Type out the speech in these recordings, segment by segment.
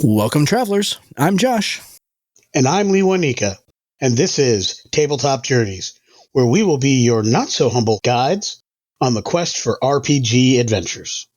Welcome, travelers. I'm Josh. And I'm Lewanika. And this is Tabletop Journeys, where we will be your not-so-humble guides on the quest for RPG adventures.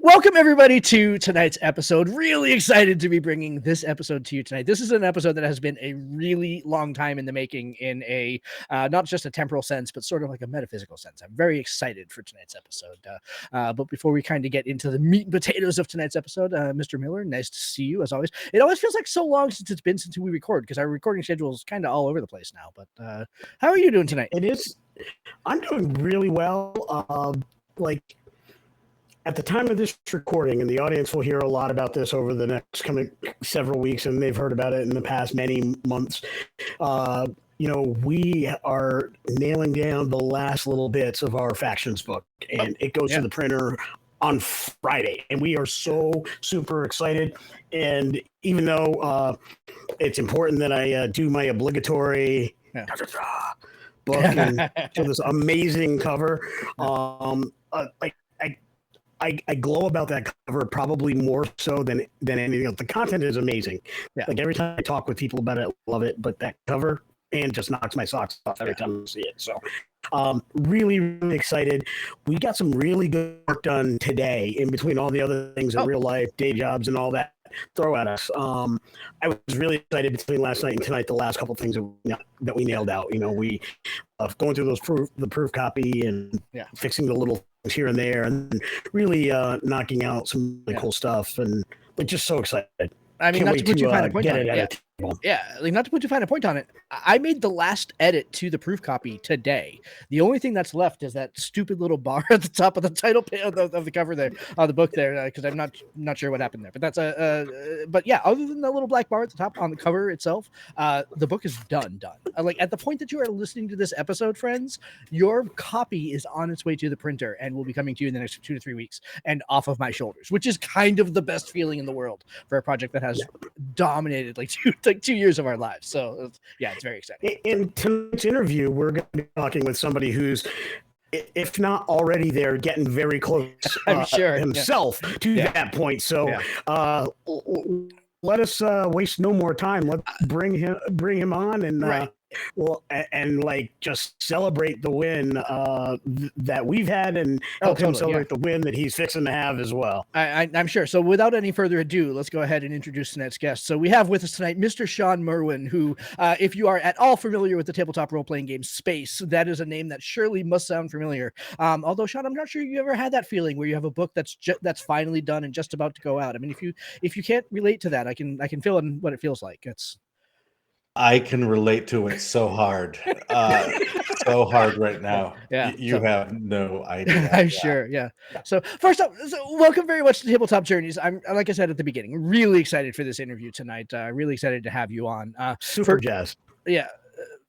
Welcome, everybody, to tonight's episode. Really excited to be bringing this episode to you tonight. This is an episode that has been a really long time in the making in a, not just a temporal sense, but sort of like a metaphysical sense. I'm very excited for tonight's episode. But before we kind of get into the meat and potatoes of tonight's episode, Mr. Miller, nice to see you, as always. It always feels like so long since it's been since we record, because our recording schedule is kind of all over the place now. But how are you doing tonight? It is. I'm doing really well. At the time of this recording, and the audience will hear a lot about this over the next coming several weeks, and they've heard about it in the past many months. We are nailing down the last little bits of our factions book, and it goes to the printer on Friday, and we are so super excited. And even though it's important that I do my obligatory book and show this amazing cover, I glow about that cover probably more so than anything else. The content is amazing. Yeah. Like every time I talk with people about it, I love it. But that cover just knocks my socks off every time I see it. So really, really excited. We got some really good work done today in between all the other things in real life, day jobs and all that throw at us. I was really excited between last night and tonight, the last couple of things that we nailed out. We going through the proof copy and fixing the little things here and there, and really knocking out some really cool stuff, and just so excited. I mean, not to put too fine a point on it. Not to put too fine a point on it. I made the last edit to the proof copy today. The only thing that's left is that stupid little bar at the top of the title of the cover there, the book there, because I'm not sure what happened there. But that's but yeah, other than the little black bar at the top on the cover itself, the book is done. Like at the point that you are listening to this episode, friends, your copy is on its way to the printer and will be coming to you in the next 2 to 3 weeks and off of my shoulders, which is kind of the best feeling in the world for a project that has dominated like 2 years of our lives. So yeah, it's very exciting. In tonight's interview, we're going to be talking with somebody who's, if not already there, getting very close I'm sure himself to that point. So let us waste no more time. Let's bring him on and just celebrate the win that we've had, and help him celebrate the win that he's fixing to have as well. I'm sure. So without any further ado, let's go ahead and introduce tonight's guest. So we have with us tonight Mr. Shawn Merwin, who, if you are at all familiar with the tabletop role-playing game space, that is a name that surely must sound familiar. Although, Shawn, I'm not sure you ever had that feeling where you have a book that's finally done and just about to go out. I mean, if you can't relate to that, I can fill in what it feels like. I can relate to it so hard. So hard right now. You have no idea. I'm sure. Yeah. So first up, welcome very much to Tabletop Journeys. I'm, like I said at the beginning, really excited for this interview tonight. Really excited to have you on. Super jazzed. Yeah.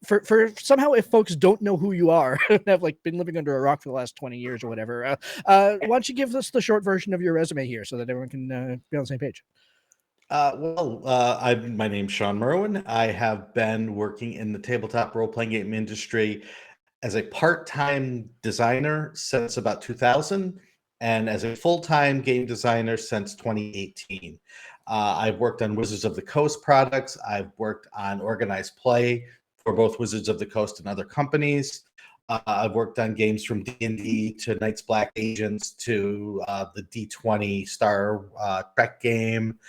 For somehow, if folks don't know who you are, have been living under a rock for the last 20 years or whatever, why don't you give us the short version of your resume here so that everyone can be on the same page? My name's Shawn Merwin. I have been working in the tabletop role-playing game industry as a part-time designer since about 2000, and as a full-time game designer since 2018. I've worked on Wizards of the Coast products. I've worked on organized play for both Wizards of the Coast and other companies. I've worked on games from D&D to Knights Black Agents to the D20 Star Trek game.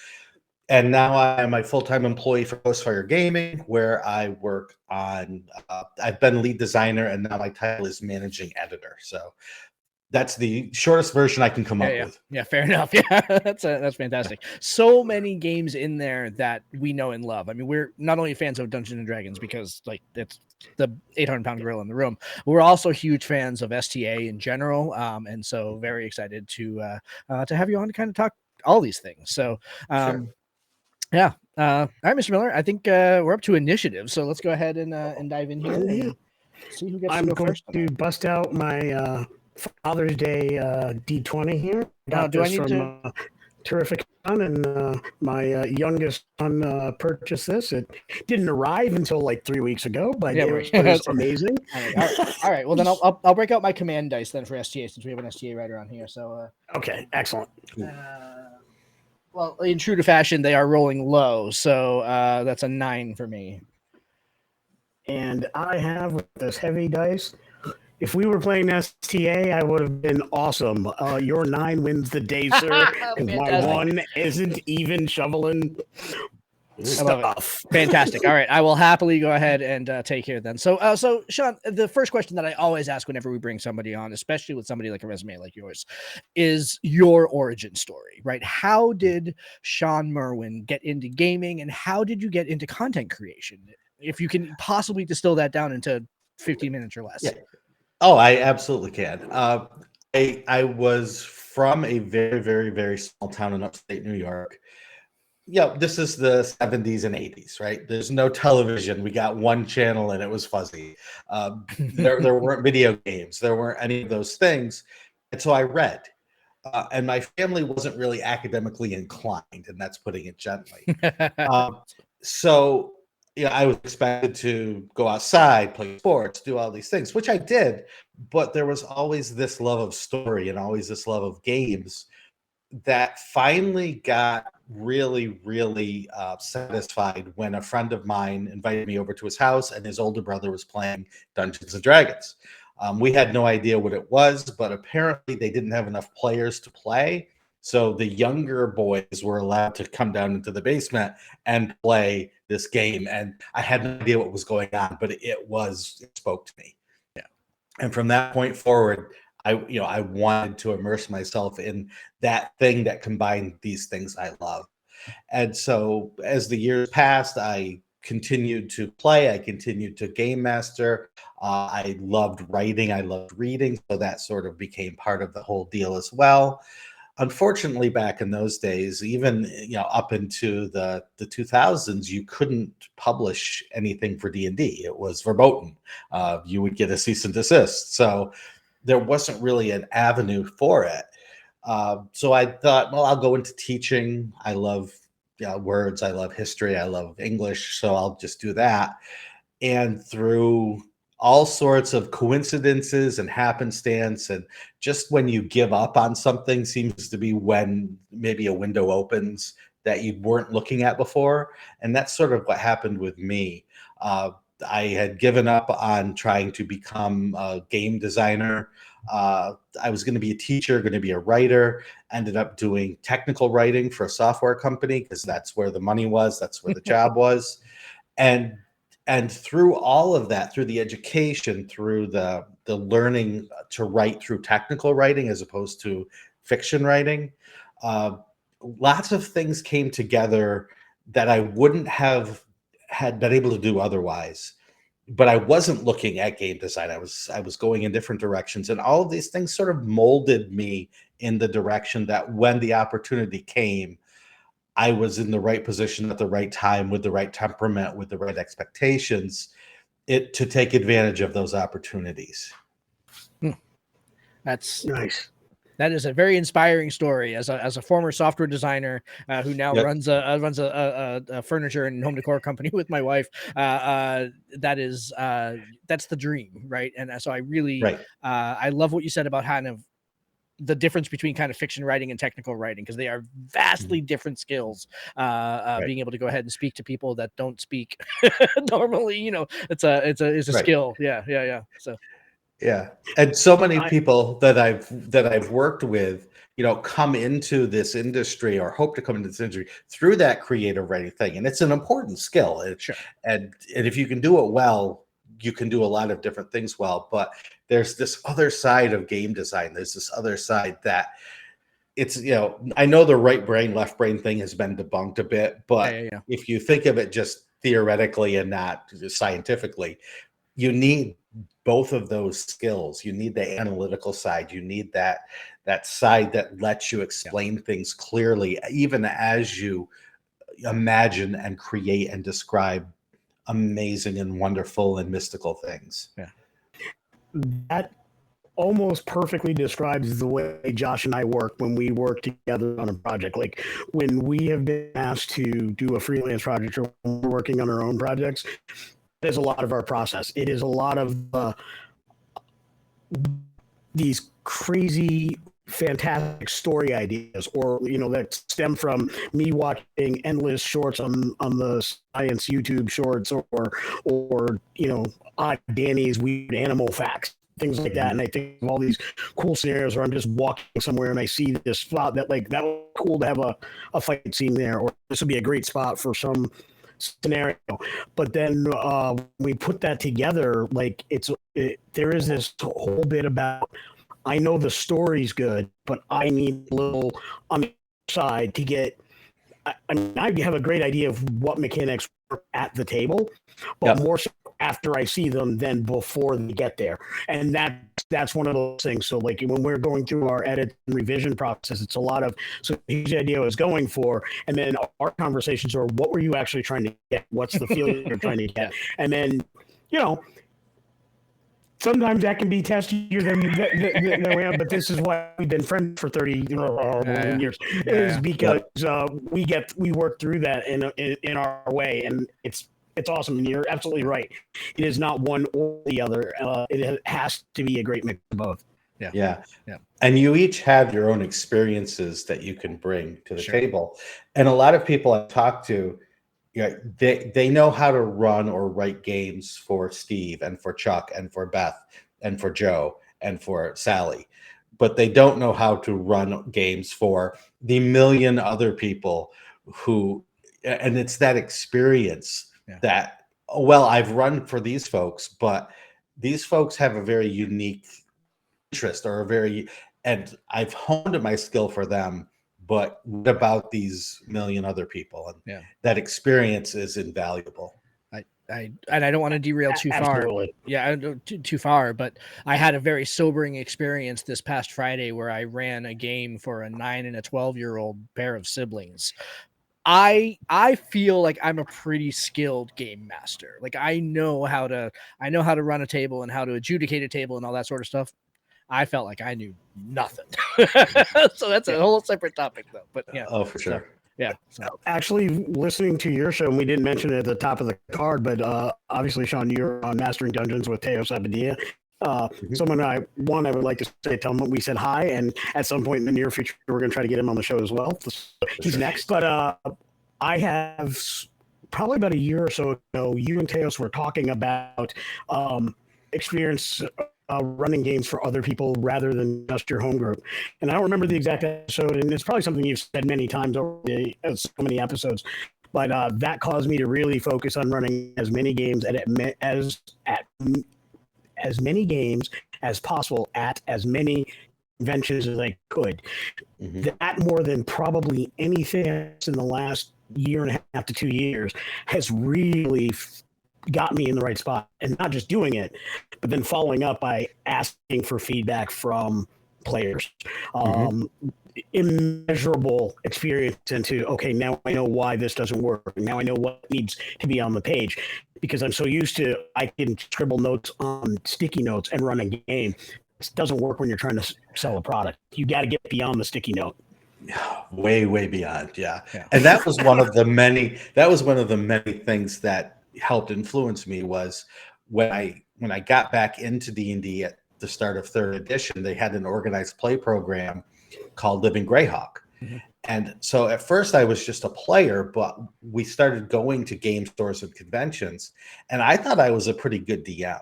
And now I am a full-time employee for Ghostfire Gaming, where I work on, I've been lead designer, and now my title is managing editor. So that's the shortest version I can come up with. Yeah, fair enough. Yeah, that's fantastic. So many games in there that we know and love. I mean, we're not only fans of Dungeons and Dragons because it's the 800-pound gorilla in the room. We're also huge fans of STA in general, and so very excited to have you on to kind of talk all these things. So. Sure. Yeah. All right, Mr. Miller. I think we're up to initiative, so let's go ahead and dive in here and see who gets to go first. I'm going to bust out my Father's Day D20 here. Do I need to? Terrific and my youngest son purchased this. It didn't arrive until like 3 weeks ago, but it was amazing. All right. Well, then I'll break out my command dice then for STA, since we have an STA writer on here. So okay, excellent. Well, in true to fashion, they are rolling low, so that's a 9 for me. And I have with this heavy dice. If we were playing STA, I would have been awesome. Your 9 wins the day, sir. And my 1 isn't even shoveling stuff. Fantastic. All right, I will happily go ahead and take here then. So Shawn, the first question that I always ask whenever we bring somebody on, especially with somebody like a resume like yours, is your origin story, right? How did Shawn Merwin get into gaming, and how did you get into content creation? If you can possibly distill that down into 15 minutes or less. Yeah. Oh, I absolutely can. I was from a very, very, very small town in upstate New York. Yeah, this is the 70s and 80s, right? There's no television. We got one channel and it was fuzzy. There weren't video games. There weren't any of those things. And so I read. And my family wasn't really academically inclined, and that's putting it gently. So I was expected to go outside, play sports, do all these things, which I did. But there was always this love of story and always this love of games that finally got really, really satisfied when a friend of mine invited me over to his house, and his older brother was playing Dungeons and Dragons. We had no idea what it was, but apparently they didn't have enough players to play. So the younger boys were allowed to come down into the basement and play this game. And I had no idea what was going on, but it spoke to me. Yeah. And from that point forward, I wanted to immerse myself in that thing that combined these things I love. And so as the years passed, I continued to play. I continued to game master. I loved writing. I loved reading. So that sort of became part of the whole deal as well. Unfortunately, back in those days, even up into the 2000s, you couldn't publish anything for D&D. It was verboten. You would get a cease and desist. So there wasn't really an avenue for it. So I thought, well, I'll go into teaching. I love words. I love history. I love English. So I'll just do that. And through all sorts of coincidences and happenstance, and just when you give up on something seems to be when maybe a window opens that you weren't looking at before. And that's sort of what happened with me. I had given up on trying to become a game designer. I was going to be a teacher, going to be a writer, ended up doing technical writing for a software company because that's where the money was. That's where the job was. And through all of that, through the education, through the learning to write through technical writing as opposed to fiction writing, lots of things came together that I wouldn't have had been able to do otherwise. But I wasn't looking at game design. I was going in different directions, and all of these things sort of molded me in the direction that when the opportunity came, I was in the right position at the right time with the right temperament, with the right expectations, to take advantage of those opportunities. That's nice. That is a very inspiring story. As a former software designer who now runs a furniture and home decor company with my wife, that's the dream, right? And so I really I love what you said about kind of the difference between kind of fiction writing and technical writing, because they are vastly different skills. Being able to go ahead and speak to people that don't speak normally, it's a skill. Yeah. So. Yeah. And so many people that I've worked with, come into this industry or hope to come into this industry through that creative writing thing. And it's an important skill. Sure. And if you can do it well, you can do a lot of different things well. But there's this other side of game design. There's this other side that it's, I know the right brain, left brain thing has been debunked a bit, but if you think of it just theoretically and not just scientifically, you need both of those skills. You need the analytical side. You need that side that lets you explain things clearly, even as you imagine and create and describe amazing and wonderful and mystical things. Yeah. That almost perfectly describes the way Josh and I work when we work together on a project. Like when we have been asked to do a freelance project or when we're working on our own projects, it is a lot of our process. It is a lot of these crazy fantastic story ideas, or that stem from me watching endless shorts on the science YouTube shorts, or Odd Danny's weird animal facts, things like that. And I think of all these cool scenarios where I'm just walking somewhere and I see this spot that would be cool to have a fight scene there, or this would be a great spot for some scenario. But then we put that together, there is this whole bit about, I know the story's good, but I need a little on the side to get. I have a great idea of what mechanics work at the table, but more so after I see them than before they get there. And that's one of those things. So like when we're going through our edit and revision process, it's a lot of, so here's the idea I was going for. And then our conversations are, what were you actually trying to get? What's the feel you're trying to get? And then, sometimes that can be testier than we have, but this is why we've been friends for 30 years. Is because we work through that in our way, and it's awesome. And you're absolutely right. It is not one or the other. It has to be a great mix of both. Yeah. And you each have your own experiences that you can bring to the table. And a lot of people I've talked to, they know how to run or write games for Steve and for Chuck and for Beth and for Joe and for Sally, but they don't know how to run games for the million other people and it's that experience that, I've run for these folks, but these folks have a very unique interest and I've honed my skill for them. But what about these million other people? And that experience is invaluable. I don't want to derail too far. Yeah, too far. But I had a very sobering experience this past Friday where I ran a game for a 9 and a 12-year-old pair of siblings. I feel like I'm a pretty skilled game master. Like I know how to run a table and how to adjudicate a table and all that sort of stuff. I felt like I knew nothing. So that's a whole separate topic, though. But for sure. So. Actually, listening to your show, and we didn't mention it at the top of the card, but obviously, Shawn, you're on Mastering Dungeons with Teo Sabadia. Someone I would like to say, tell him we said hi, and at some point in the near future, we're going to try to get him on the show as well. He's next. But I have probably about a year or so ago, you and Teos were talking about experience running games for other people rather than just your home group. And I don't remember the exact episode, and it's probably something you've said many times over so many episodes, but that caused me to really focus on running as many games as many games as possible at as many conventions as I could. That more than probably anything else in the last year and a half to 2 years has really got me in the right spot, and not just doing it, but then following up by asking for feedback from players. Immeasurable experience into, okay, now I know why this doesn't work. Now I know what needs to be on the page, because I'm so used to, I can scribble notes on sticky notes and run a game. It doesn't work when you're trying to sell a product. You got to get beyond the sticky note. Way beyond. And that was one of the many things that helped influence me was when I got back into D&D at the start of 3rd edition. They had an organized play program called Living Greyhawk. And so at first I was just a player, but we started going to game stores and conventions, and I thought I was a pretty good DM.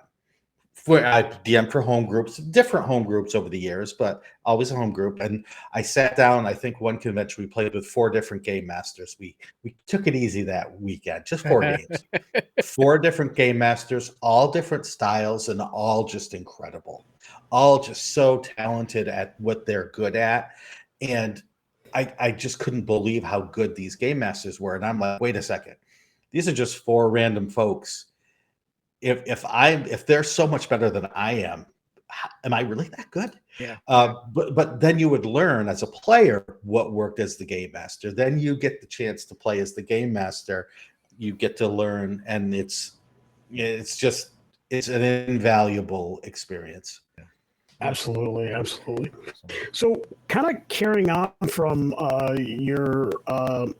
I DM for home groups, different home groups over the years, but always a home group. And I sat down, I think one convention we played with 4 different game masters. We took it easy that weekend, just 4 games. 4 different game masters, all different styles, and all just incredible. All just so talented at what they're good at. And I just couldn't believe how good these game masters were. And I'm like, wait a second. These are just 4 random folks. If they're so much better than I am I really that good? But then you would learn as a player what worked as the game master. Then you get the chance to play as the game master. You get to learn, and it's an invaluable experience. Absolutely. So, kind of carrying on from your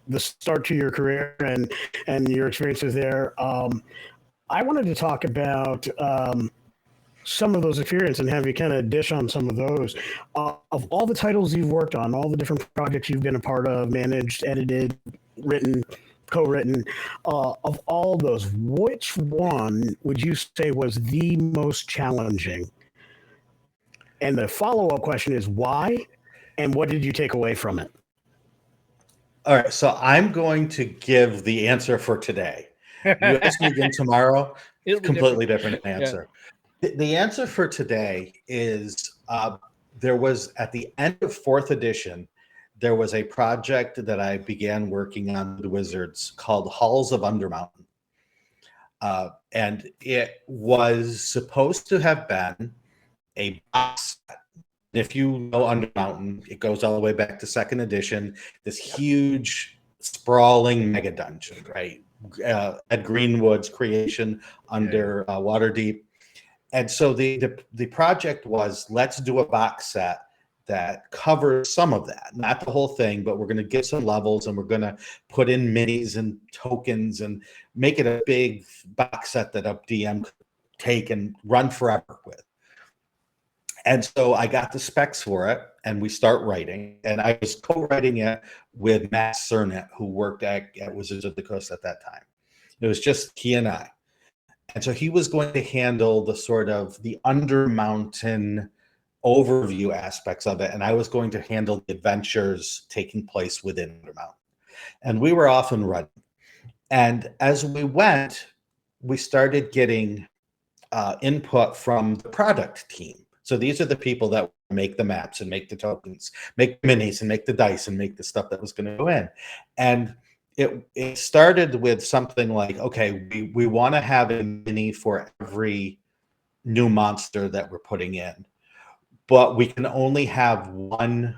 the start to your career and your experiences there, I wanted to talk about some of those experiences and have you kind of dish on some of those. Of all the titles you've worked on, all the different projects you've been a part of, managed, edited, written, co-written, of all those, which one would you say was the most challenging? And the follow-up question is why, and what did you take away from it? All right, so I'm going to give the answer for today. You ask me again tomorrow, completely different answer. Yeah. The answer for today is there was, at the end of 4th edition, there was a project that I began working on with the Wizards called Halls of Undermountain. And it was supposed to have been a box set. If you know Undermountain, it goes all the way back to 2nd edition, this huge, sprawling mega dungeon, right? At Greenwood's creation under Waterdeep. And so the project was, let's do a box set that covers some of that, not the whole thing, but we're going to get some levels and we're going to put in minis and tokens and make it a big box set that a DM could take and run forever with. And so I got the specs for it and we start writing, and I was co-writing it with Matt Cernet, who worked at Wizards of the Coast at that time. It was just he and I. And so he was going to handle the sort of the Undermountain overview aspects of it, and I was going to handle the adventures taking place within Undermountain. And we were off and running. And as we went, we started getting input from the product team. So these are the people that make the maps and make the tokens, make minis and make the dice and make the stuff that was going to go in. And it started with something like, okay, we want to have a mini for every new monster that we're putting in, but we can only have one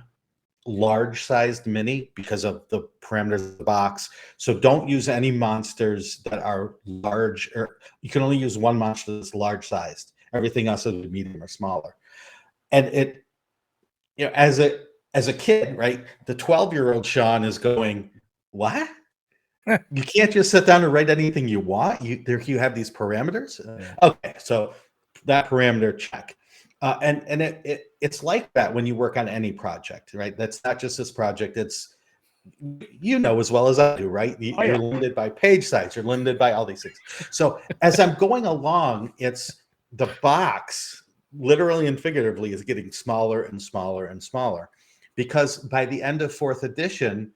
large-sized mini because of the parameters of the box. So don't use any monsters that are large, or you can only use one monster that's large-sized. Everything else is medium or smaller. And it, as a kid, right, the 12-year-old Shawn is going, what? You can't just sit down and write anything you want. You have these parameters. Okay, so that parameter check. And it's like that when you work on any project, right? That's not just this project. It's, as well as I do, right? You're limited by page size. You're limited by all these things. So as I'm going along, it's the box, literally and figuratively, is getting smaller and smaller and smaller, because by the end of 4th edition,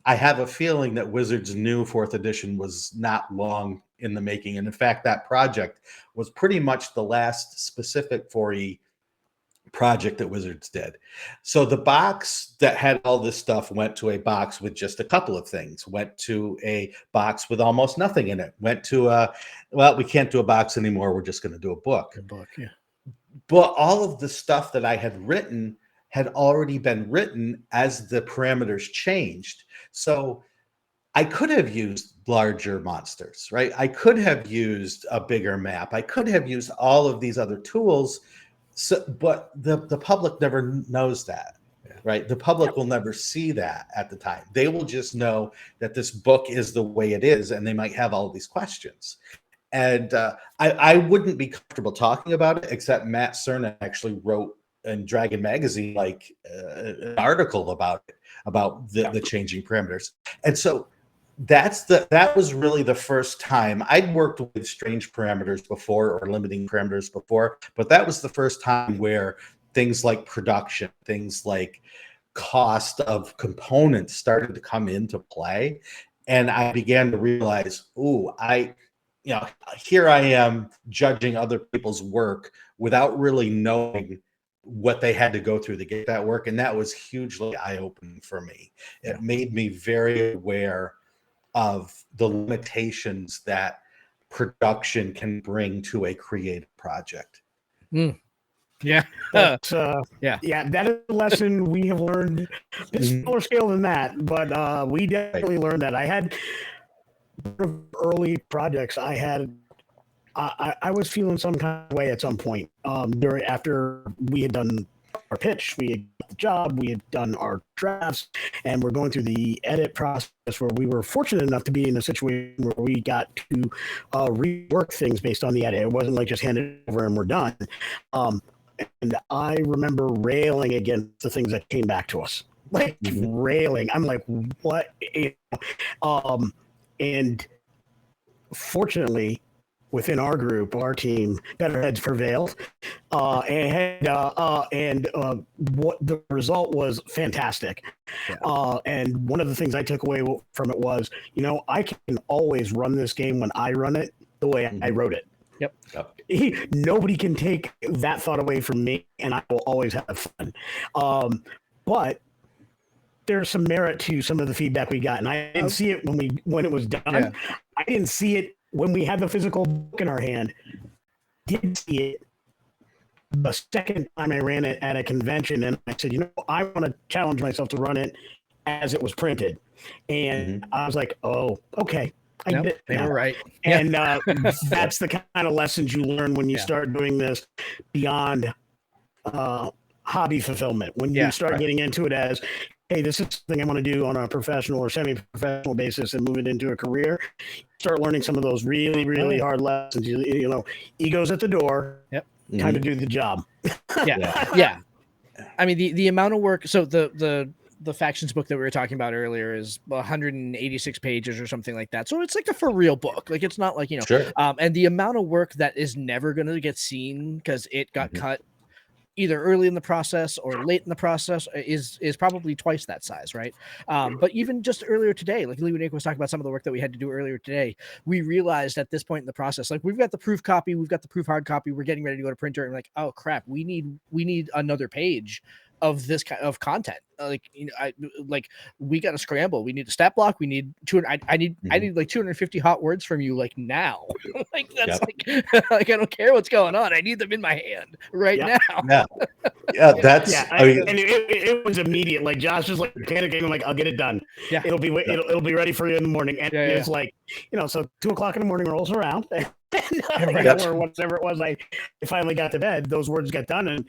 I have a feeling that Wizards knew 4th edition was not long in the making. And in fact, that project was pretty much the last specific 4E project that Wizards did. So the box that had all this stuff went to a box with just a couple of things, went to a box with almost nothing in it, went to we can't do a box anymore. We're just going to do a book. Yeah. But all of the stuff that I had written had already been written as the parameters changed. So I could have used larger monsters, right? I could have used a bigger map. I could have used all of these other tools. So, but the public never knows that, right? The public will never see that at the time. They will just know that this book is the way it is, and they might have all these questions. And I wouldn't be comfortable talking about it, except Matt Cerna actually wrote in Dragon Magazine an article about it, about the changing parameters. And so that was really the first time. I'd worked with strange parameters before, or limiting parameters before, but that was the first time where things like production, things like cost of components started to come into play. And I began to realize, here I am judging other people's work without really knowing what they had to go through to get that work. And that was hugely eye-opening for me. It made me very aware of the limitations that production can bring to a creative project. Yeah. That is a lesson we have learned. It's smaller scale than that, but we definitely learned that. I had early projects. I I was feeling some kind of way at some point after we had done our pitch, we had got the job, we had done our drafts, and we're going through the edit process where we were fortunate enough to be in a situation where we got to rework things based on the edit. It wasn't like just hand it over and we're done. And I remember railing against the things that came back to us, like railing. I'm like, what? And fortunately, within our group, our team, better heads prevailed, and what the result was fantastic. Yeah. And one of the things I took away from it was, I can always run this game when I run it the way I wrote it. Yep. Nobody can take that thought away from me, and I will always have fun. But there's some merit to some of the feedback we got, and I didn't see it when it was done. Yeah. I didn't see it when we had the physical book in our hand. Did see it the second time I ran it at a convention, and I said, I want to challenge myself to run it as it was printed, and I was like, oh, okay. They were right. And that's the kind of lessons you learn when you start doing this beyond hobby fulfillment. When you start getting into it as, hey, this is something I want to do on a professional or semi-professional basis and move it into a career, start learning some of those really, really hard lessons. Ego's at the door. Yep. Time to do the job. Yeah. I mean, the amount of work. So the factions book that we were talking about earlier is 186 pages or something like that. So it's like a for real book. Like, it's not like, Sure. And the amount of work that is never going to get seen because it got cut either early in the process or late in the process is probably twice that size, right? But even just earlier today, like Lewanika was talking about some of the work that we had to do earlier today, we realized at this point in the process, like, we've got the proof copy, we've got the proof hard copy, we're getting ready to go to printer, and like, oh crap, we need another page of this kind of content. We got to scramble. We need a stat block. We need 200. I need like 250 hot words from you, like, now. Like, that's like I don't care what's going on. I need them in my hand right now. Yeah, that's. And it was immediate. Like, Josh was like panicking. I'm like, I'll get it done. Yeah, it'll be ready for you in the morning. And it's like, so 2:00 in the morning rolls around. Or whatever it was, I finally got to bed. Those words got done, and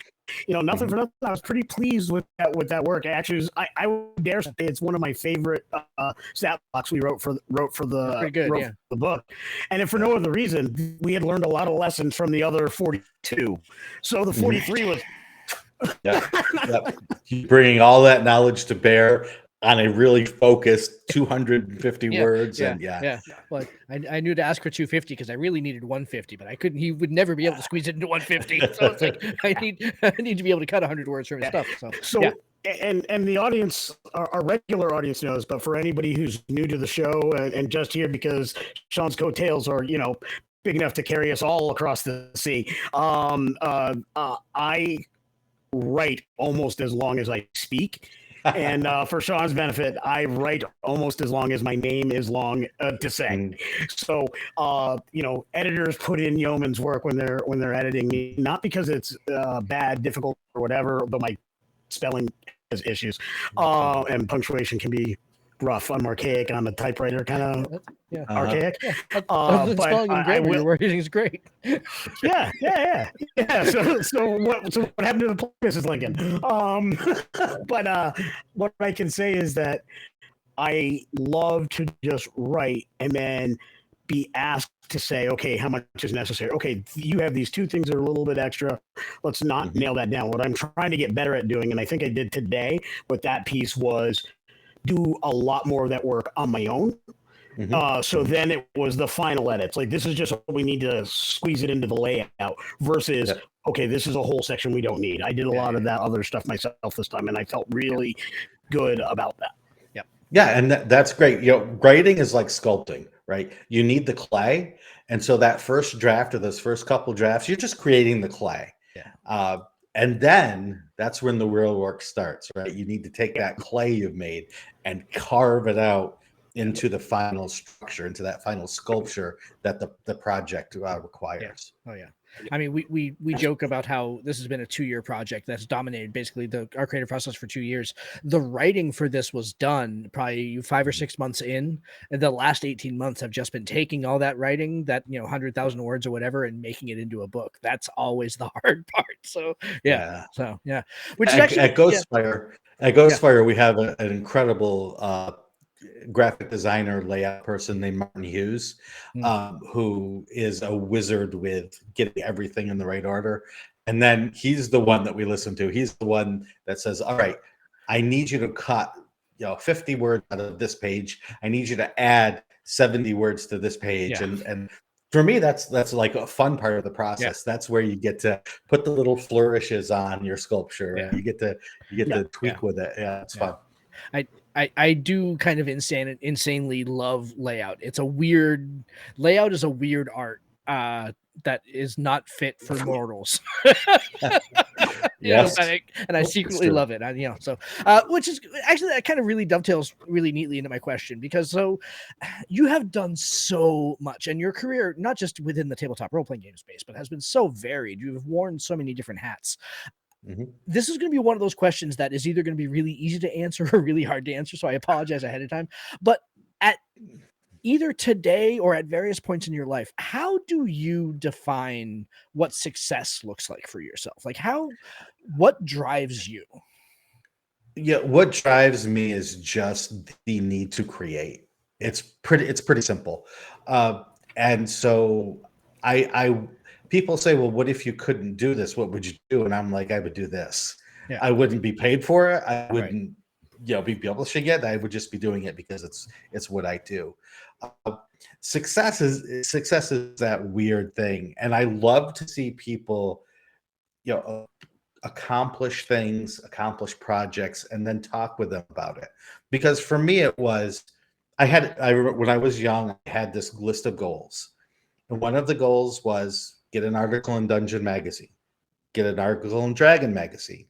nothing for nothing. I was pretty pleased with that work. Actually, I would dare say it's one of my favorite stat blocks we wrote for the book. And if for no other reason, we had learned a lot of lessons from the other 42. So the 43 was. Bringing all that knowledge to bear on a really focused 250 words. Well, I knew to ask for 250 because I really needed 150, but I couldn't. He would never be able to squeeze it into 150. So it's like, I need to be able to cut 100 words from his stuff. So and the audience, our regular audience knows, but for anybody who's new to the show and just here because Shawn's coattails are big enough to carry us all across the sea, I write almost as long as I speak. And for Shawn's benefit, I write almost as long as my name is long to say. So, editors put in yeoman's work when they're editing me, not because it's bad, difficult, or whatever, but my spelling has issues, and punctuation can be rough. I'm archaic. I'm a typewriter kind of archaic. But your writing is great. Yeah. So what happened to the play, Mrs. Lincoln? But what I can say is that I love to just write and then be asked to say, okay, how much is necessary? Okay, you have these two things that are a little bit extra. Let's not nail that down. What I'm trying to get better at doing, and I think I did today with that piece, was do a lot more of that work on my own. So then it was the final edits. Like, this is just what we need to squeeze it into the layout versus, okay, this is a whole section we don't need. I did a lot of that other stuff myself this time, and I felt really good about that. Yeah, and that's great. Writing is like sculpting, right? You need the clay. And so that first draft or those first couple drafts, you're just creating the clay. And then that's when the real work starts, right? You need to take that clay you've made and carve it out into the final structure, into that final sculpture that the project requires. I mean, we joke about how this has been a 2-year project that's dominated basically our creative process for 2 years. The writing for this was done probably 5 or 6 months in, and the last 18 months have just been taking all that writing, that 100,000 words or whatever, and making it into a book. That's always the hard part. So yeah. Which is actually at Ghostfire, we have an incredible graphic designer, layout person named Martin Hughes, who is a wizard with getting everything in the right order. And then he's the one that we listen to. He's the one that says, all right, I need you to cut 50 words out of this page. I need you to add 70 words to this page. And for me, that's like a fun part of the process. That's where you get to put the little flourishes on your sculpture, and you get to tweak with it. Yeah, it's fun. I do kind of insanely love layout. Layout is a weird art that is not fit for mortals. Yes. And I secretly love it. Which is actually, that kind of really dovetails really neatly into my question, because you have done so much, and your career, not just within the tabletop role-playing game space, but has been so varied. You've worn so many different hats. This is going to be one of those questions that is either going to be really easy to answer or really hard to answer. So I apologize ahead of time. But at either today or at various points in your life, how do you define what success looks like for yourself? Like what drives you? Yeah, what drives me is just the need to create. It's pretty simple. And so people say, well, what if you couldn't do this? What would you do? And I'm like, I would do this. Yeah. I wouldn't be paid for it. I wouldn't, be publishing it. I would just be doing it because it's what I do. Success is that weird thing. And I love to see people, accomplish things, accomplish projects, and then talk with them about it. Because for me, it was, when I was young, I had this list of goals. And one of the goals was get an article in Dungeon Magazine, get an article in Dragon Magazine,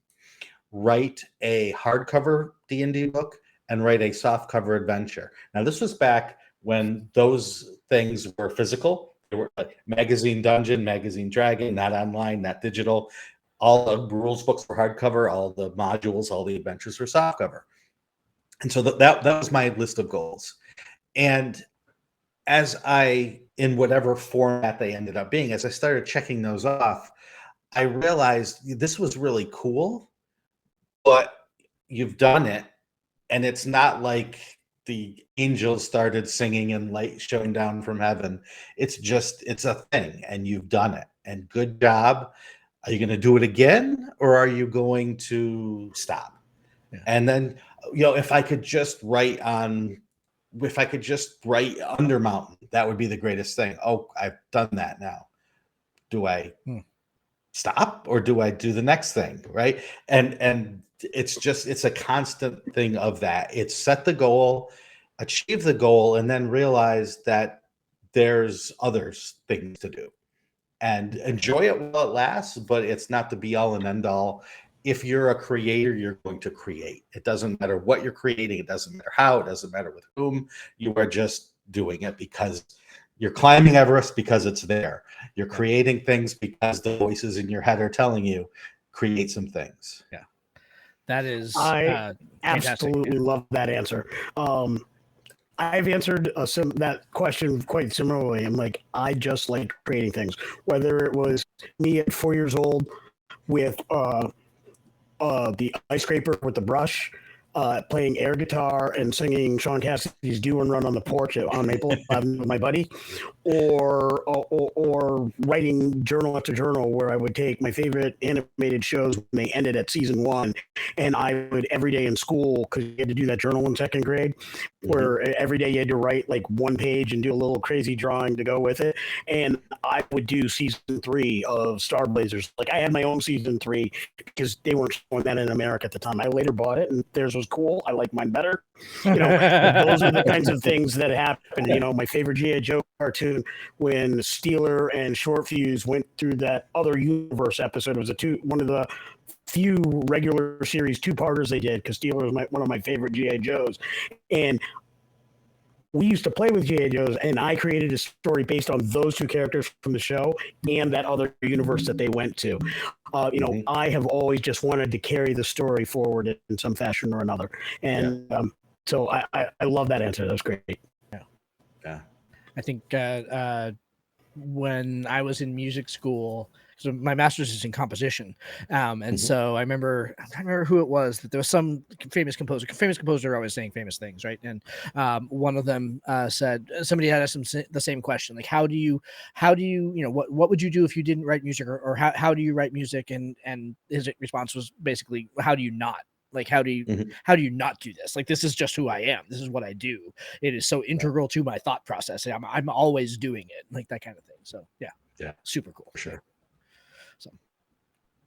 write a hardcover D&D book, and write a softcover adventure. Now, this was back when those things were physical. They were like Magazine Dungeon, Magazine Dragon, not online, not digital. All the rules books were hardcover, all the modules, all the adventures were softcover. And so that was my list of goals. And as in whatever format they ended up being, as I started checking those off, I realized this was really cool, but you've done it, and it's not like the angels started singing and light showing down from heaven. It's a thing, and you've done it, and good job. Are you going to do it again, or are you going to stop? Yeah. And then, if I could just write Undermountain, that would be the greatest thing. Oh, I've done that now. Do I stop, or do I do the next thing? Right. And it's a constant thing of that. It's set the goal, achieve the goal, and then realize that there's other things to do, and enjoy it while it lasts, but it's not the be all and end all. If you're a creator, you're going to create. It doesn't matter what you're creating. It doesn't matter how. It doesn't matter with whom. You are just doing it because you're climbing Everest because it's there. You're creating things because the voices in your head are telling you, create some things. Yeah. That is I absolutely love that answer. I've answered that question quite similarly. I'm like, I just like creating things. Whether it was me at 4 years old with the ice scraper with the brush, playing air guitar and singing Sean Cassidy's "Do and Run on the Porch" on Maple with my buddy, or writing journal after journal where I would take my favorite animated shows when they ended at season 1, and I would every day in school, because you had to do that journal in second grade, where every day you had to write like one page and do a little crazy drawing to go with it. And I would do season 3 of Star Blazers. Like, I had my own season 3 because they weren't showing that in America at the time. I later bought it, and theirs was cool. I like mine better. Those are the kinds of things that happen. My favorite G.I. Joe cartoon, when Steeler and Short Fuse went through that other universe episode. It was one of the few regular series 2-parters they did, because Steeler was one of my favorite G.I. Joes. And we used to play with G.I. Joes, and I created a story based on those two characters from the show and that other universe that they went to. I have always just wanted to carry the story forward in some fashion or another. And so I love that answer. That's great. Yeah. I think when I was in music school, so my master's is in composition. And so I remember who it was, that there was some famous composer always saying famous things, right? And one of them said, somebody had asked him the same question, like, how do you, what would you do if you didn't write music, or how do you write music? And his response was basically, how do you not? Like, how do you not do this? Like, this is just who I am. This is what I do. It is so integral to my thought process. I'm always doing it, like that kind of thing. So yeah, super cool. For sure. So,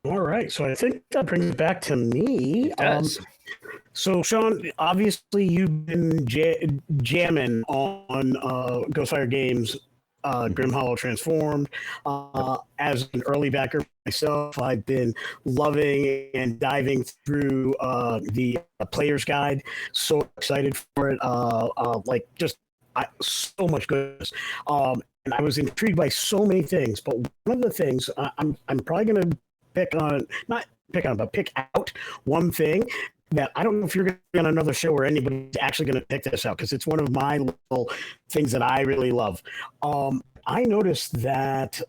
all right. So I think that brings it back to me. So Shawn, obviously you've been jamming on Ghostfire Games, Grim Hollow Transformed. As an early backer myself, I've been loving and diving through the player's guide. So excited for it. So much goodness. And I was intrigued by so many things, but one of the things I'm probably going to pick out one thing that I don't know if you're going to be on another show or anybody's actually going to pick this out, because it's one of my little things that I really love. I noticed that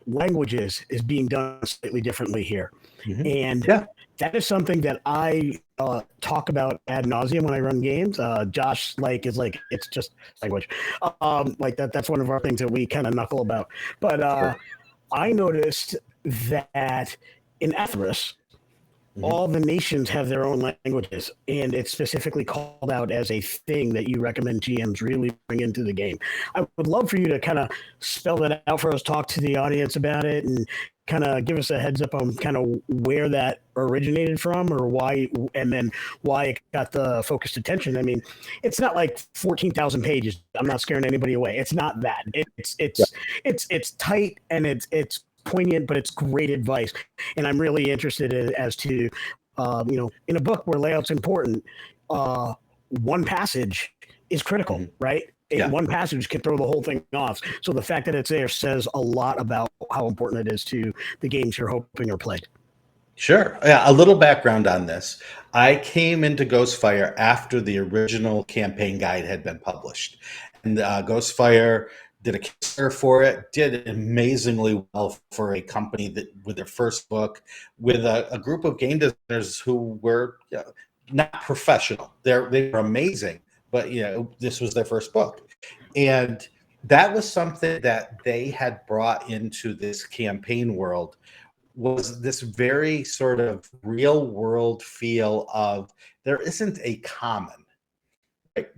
languages is being done slightly differently here. And that is something that I talk about ad nauseum when I run games. Josh it's just language. That's one of our things that we kind of knuckle about. But I noticed that in Ethos, all the nations have their own languages, and it's specifically called out as a thing that you recommend GMs really bring into the game. I would love for you to kind of spell that out for us, talk to the audience about it, and kind of give us a heads up on kind of where that originated from, or why, and then why it got the focused attention. I mean, it's not like 14,000 pages. I'm not scaring anybody away. It's not that. It's tight, and it's poignant, but it's great advice. And I'm really interested as to, in a book where layout's important, one passage is critical, right? One passage can throw the whole thing off. So the fact that it's there says a lot about how important it is to the games you're hoping are played. Sure. Yeah, a little background on this. I came into Ghostfire after the original campaign guide had been published. And Ghostfire did a Kickstarter for it, did amazingly well for a company that with their first book, with a group of game designers who were not professional. They were amazing, but this was their first book. And that was something that they had brought into this campaign world, was this very sort of real world feel of there isn't a common. Right?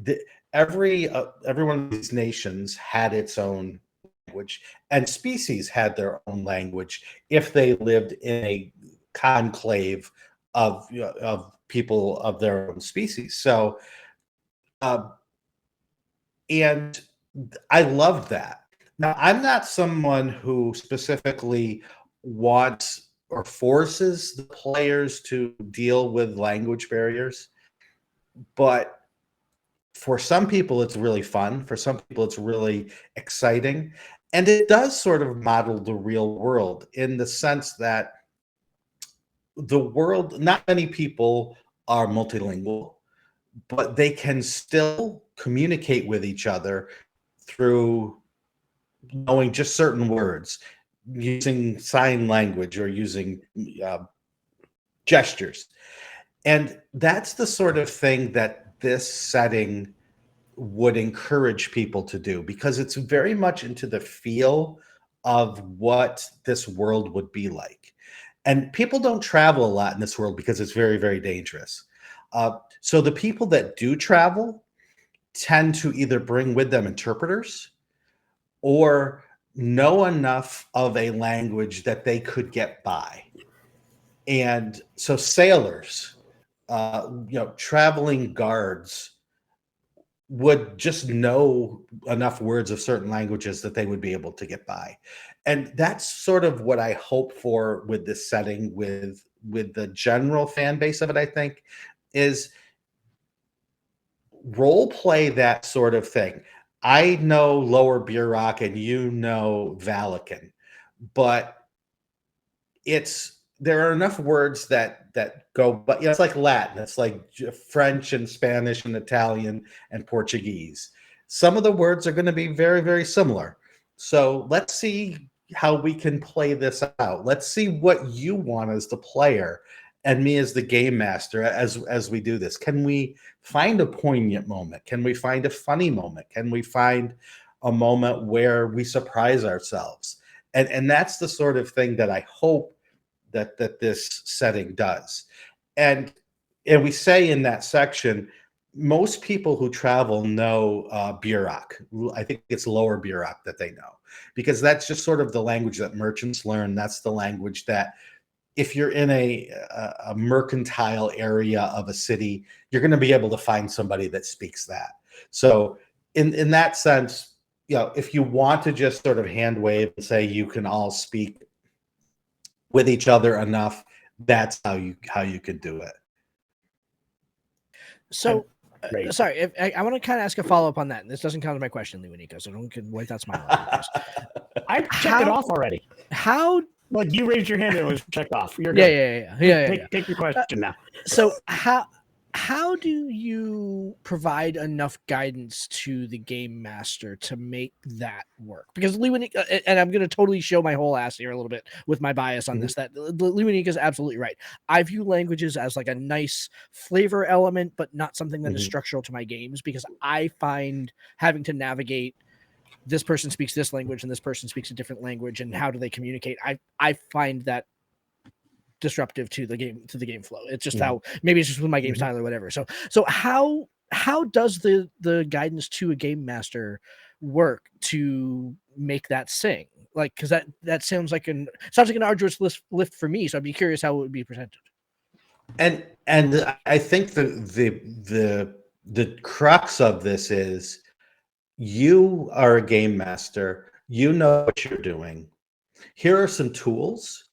Every one of these nations had its own language, and species had their own language if they lived in a conclave of people of their own species. So, and I loved that. Now, I'm not someone who specifically wants or forces the players to deal with language barriers, but for some people, it's really fun. For some people, it's really exciting. And it does sort of model the real world in the sense that the world, not many people are multilingual, but they can still communicate with each other through knowing just certain words, using sign language or using gestures. And that's the sort of thing that this setting would encourage people to do, because it's very much into the feel of what this world would be like. And people don't travel a lot in this world because it's very, very dangerous. So the people that do travel tend to either bring with them interpreters or know enough of a language that they could get by. And so sailors, traveling guards would just know enough words of certain languages that they would be able to get by. And that's sort of what I hope for with this setting, with the general fan base of it, I think, is role play that sort of thing. I know Lower Burok and you know Valican, but there are enough words that go, but it's like Latin, it's like French and Spanish and Italian and Portuguese. Some of the words are going to be very, very similar. So let's see how we can play this out. Let's see what you want as the player and me as the game master as we do this. Can we find a poignant moment? Can we find a funny moment? Can we find a moment where we surprise ourselves? And that's the sort of thing that I hope that this setting does. And we say in that section, most people who travel know Burok. I think it's Lower Burok that they know, because that's just sort of the language that merchants learn. That's the language that if you're in a mercantile area of a city, you're going to be able to find somebody that speaks that. So in that sense, if you want to just sort of hand wave and say you can all speak with each other enough, that's how you could do it. So, sorry, I want to kind of ask a follow up on that. And this doesn't count as my question, Lewanika, so don't wipe that smile off. I checked it off already. How? Like, you raised your hand and it was checked off. You're good. Yeah. Take your question now. So how do you provide enough guidance to the game master to make that work? Because Lewanika, and I'm going to totally show my whole ass here a little bit with my bias on this, that Lewanika is absolutely right. I view languages as like a nice flavor element, but not something that is structural to my games, because I find having to navigate this person speaks this language and this person speaks a different language, and how do they communicate? I find that disruptive to the game flow. It's just how, maybe it's just with my game style or whatever. So how does the guidance to a game master work to make that sing? Like, because that sounds like an arduous lift for me. So I'd be curious how it would be presented. And I think the crux of this is, you are a game master, you know what you're doing. Here are some tools.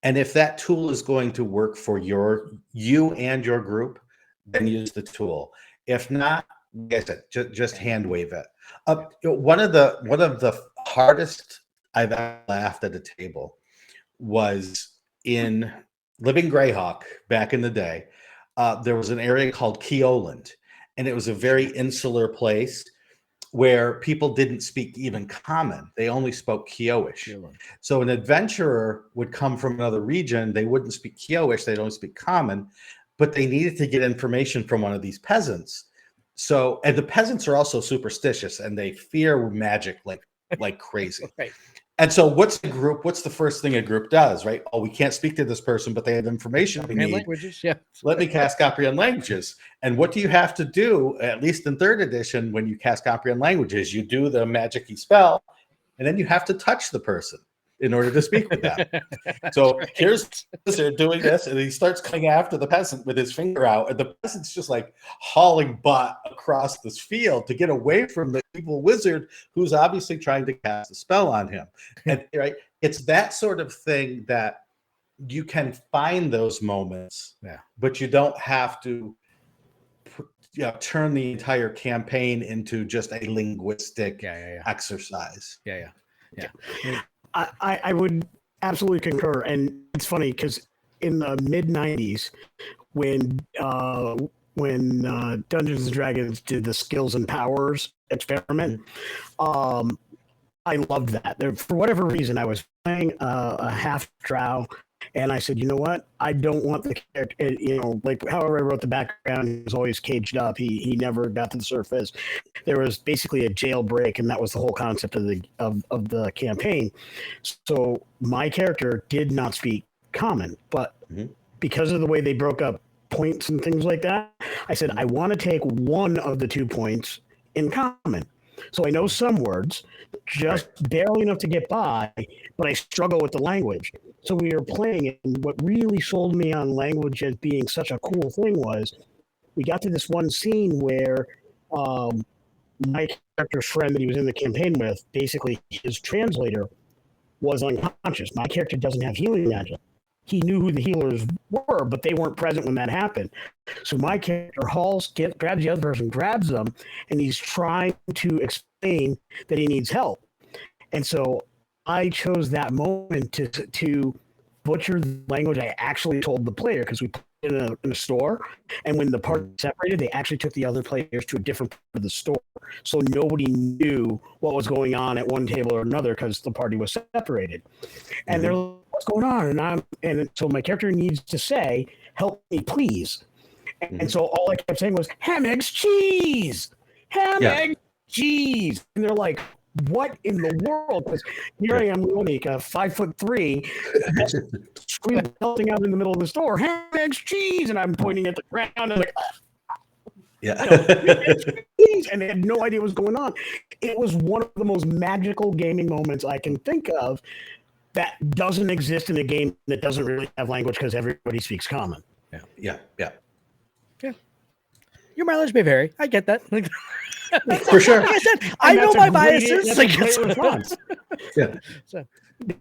And if that tool is going to work for you and your group, then use the tool. If not, like I said, just hand wave it. One of the hardest I've ever laughed at a table was in Living Greyhawk back in the day. There was an area called Keoland, and it was a very insular place where people didn't speak even common. They only spoke Kiowish. So an adventurer would come from another region. They wouldn't speak Kiowish. They'd only speak common, but they needed to get information from one of these peasants. So, and the peasants are also superstitious and they fear magic like crazy. Right. And so what's the first thing a group does, right? Oh, we can't speak to this person, but they have information we need. Languages, yeah. Let me cast Comprehend Languages. And what do you have to do, at least in 3rd edition, when you cast Comprehend Languages? You do the magic-y spell, and then you have to touch the person in order to speak with them. So here's the wizard doing this, and he starts coming after the peasant with his finger out, and the peasant's just like hauling butt across this field to get away from the evil wizard who's obviously trying to cast a spell on him. And right, it's that sort of thing that you can find those moments, but you don't have to turn the entire campaign into just a linguistic exercise. Yeah. I would absolutely concur. And it's funny because in the mid 90s, when Dungeons and Dragons did the skills and powers experiment, I loved that. For whatever reason, I was playing a half drow, and I said, you know what? I don't want the character, like however I wrote the background, he was always caged up. He never got to the surface. There was basically a jailbreak, and that was the whole concept of the campaign. So my character did not speak common, but because of the way they broke up points and things like that, I said, I want to take one of the 2 points in common. So I know some words, just barely enough to get by, but I struggle with the language. So we were playing it, and what really sold me on language as being such a cool thing was we got to this one scene where my character's friend that he was in the campaign with, basically his translator was unconscious. My character doesn't have healing magic. he knew who the healers were, but they weren't present when that happened. So my character grabs the other person, grabs them, and he's trying to explain that he needs help. And so I chose that moment to butcher the language I actually told the player, because we put it in a store, and when the party separated, they actually took the other players to a different part of the store, so nobody knew what was going on at one table or another because the party was separated. And they're like, what's going on? And so my character needs to say, help me, please. And so all I kept saying was, ham, eggs, cheese! Ham, eggs, cheese! And they're like, what in the world? Because here I am, Lewanika, 5'3", screaming, melting out in the middle of the store, ham, eggs, cheese! And I'm pointing at the ground, and like, and they had no idea what was going on. It was one of the most magical gaming moments I can think of that doesn't exist in a game that doesn't really have language because everybody speaks common. Yeah. Your mileage may vary. I get that. For sure. Like I said, I know my biases. That's a great response. Yeah. So,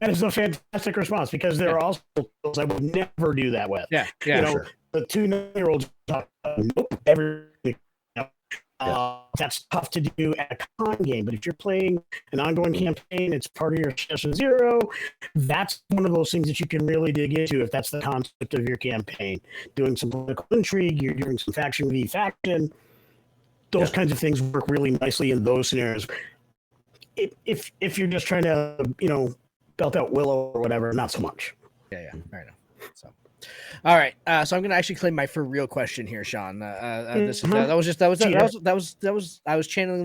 that is a fantastic response, because there are also those I would never do that with. Yeah. The 2 9-year-olds talk about, nope, everything. That's tough to do at a con game, but if you're playing an ongoing campaign, it's part of your session 0. That's one of those things that you can really dig into if that's the concept of your campaign. Doing some political intrigue, you're doing some faction v faction. Those kinds of things work really nicely in those scenarios. If you're just trying to, belt out Willow or whatever, not so much. Yeah, I know. So, all right. So I'm going to actually claim my for real question here, Shawn. I was channeling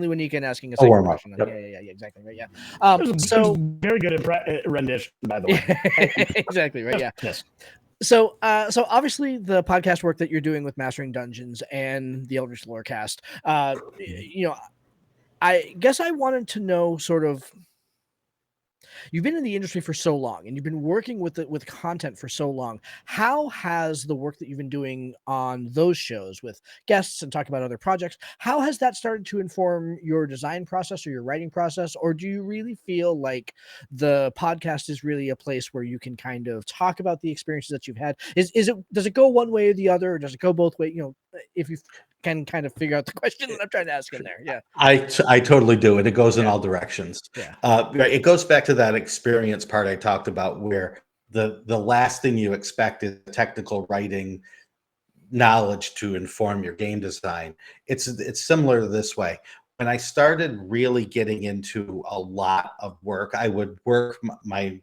Lewanika and asking a second question. Yep. Yeah, exactly. Right. Yeah. So very good rendition, by the way. Exactly. Right. Yeah. Yes. So obviously the podcast work that you're doing with Mastering Dungeons and the Eldritch Lorecast, I guess I wanted to know sort of, you've been in the industry for so long and you've been working with content for so long. How has the work that you've been doing on those shows with guests and talking about other projects, how has that started to inform your design process or your writing process? Or do you really feel like the podcast is really a place where you can kind of talk about the experiences that you've had? Does it go one way or the other, or does it go both ways? If you can kind of figure out the question that I'm trying to ask in there. Yeah. I totally do it. It goes in all directions. Yeah. It goes back to that experience part I talked about, where the last thing you expect is technical writing knowledge to inform your game design. It's similar this way. When I started really getting into a lot of work, I would work my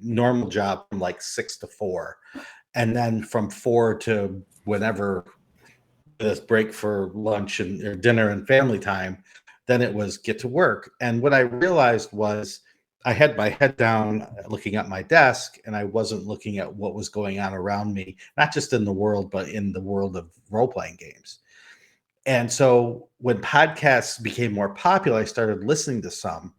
normal job from like 6 to 4, and then from 4 to whenever this break for lunch or dinner and family time, then it was get to work. And what I realized was I had my head down looking at my desk, and I wasn't looking at what was going on around me, not just in the world, but in the world of role-playing games. And so when podcasts became more popular, I started listening to some,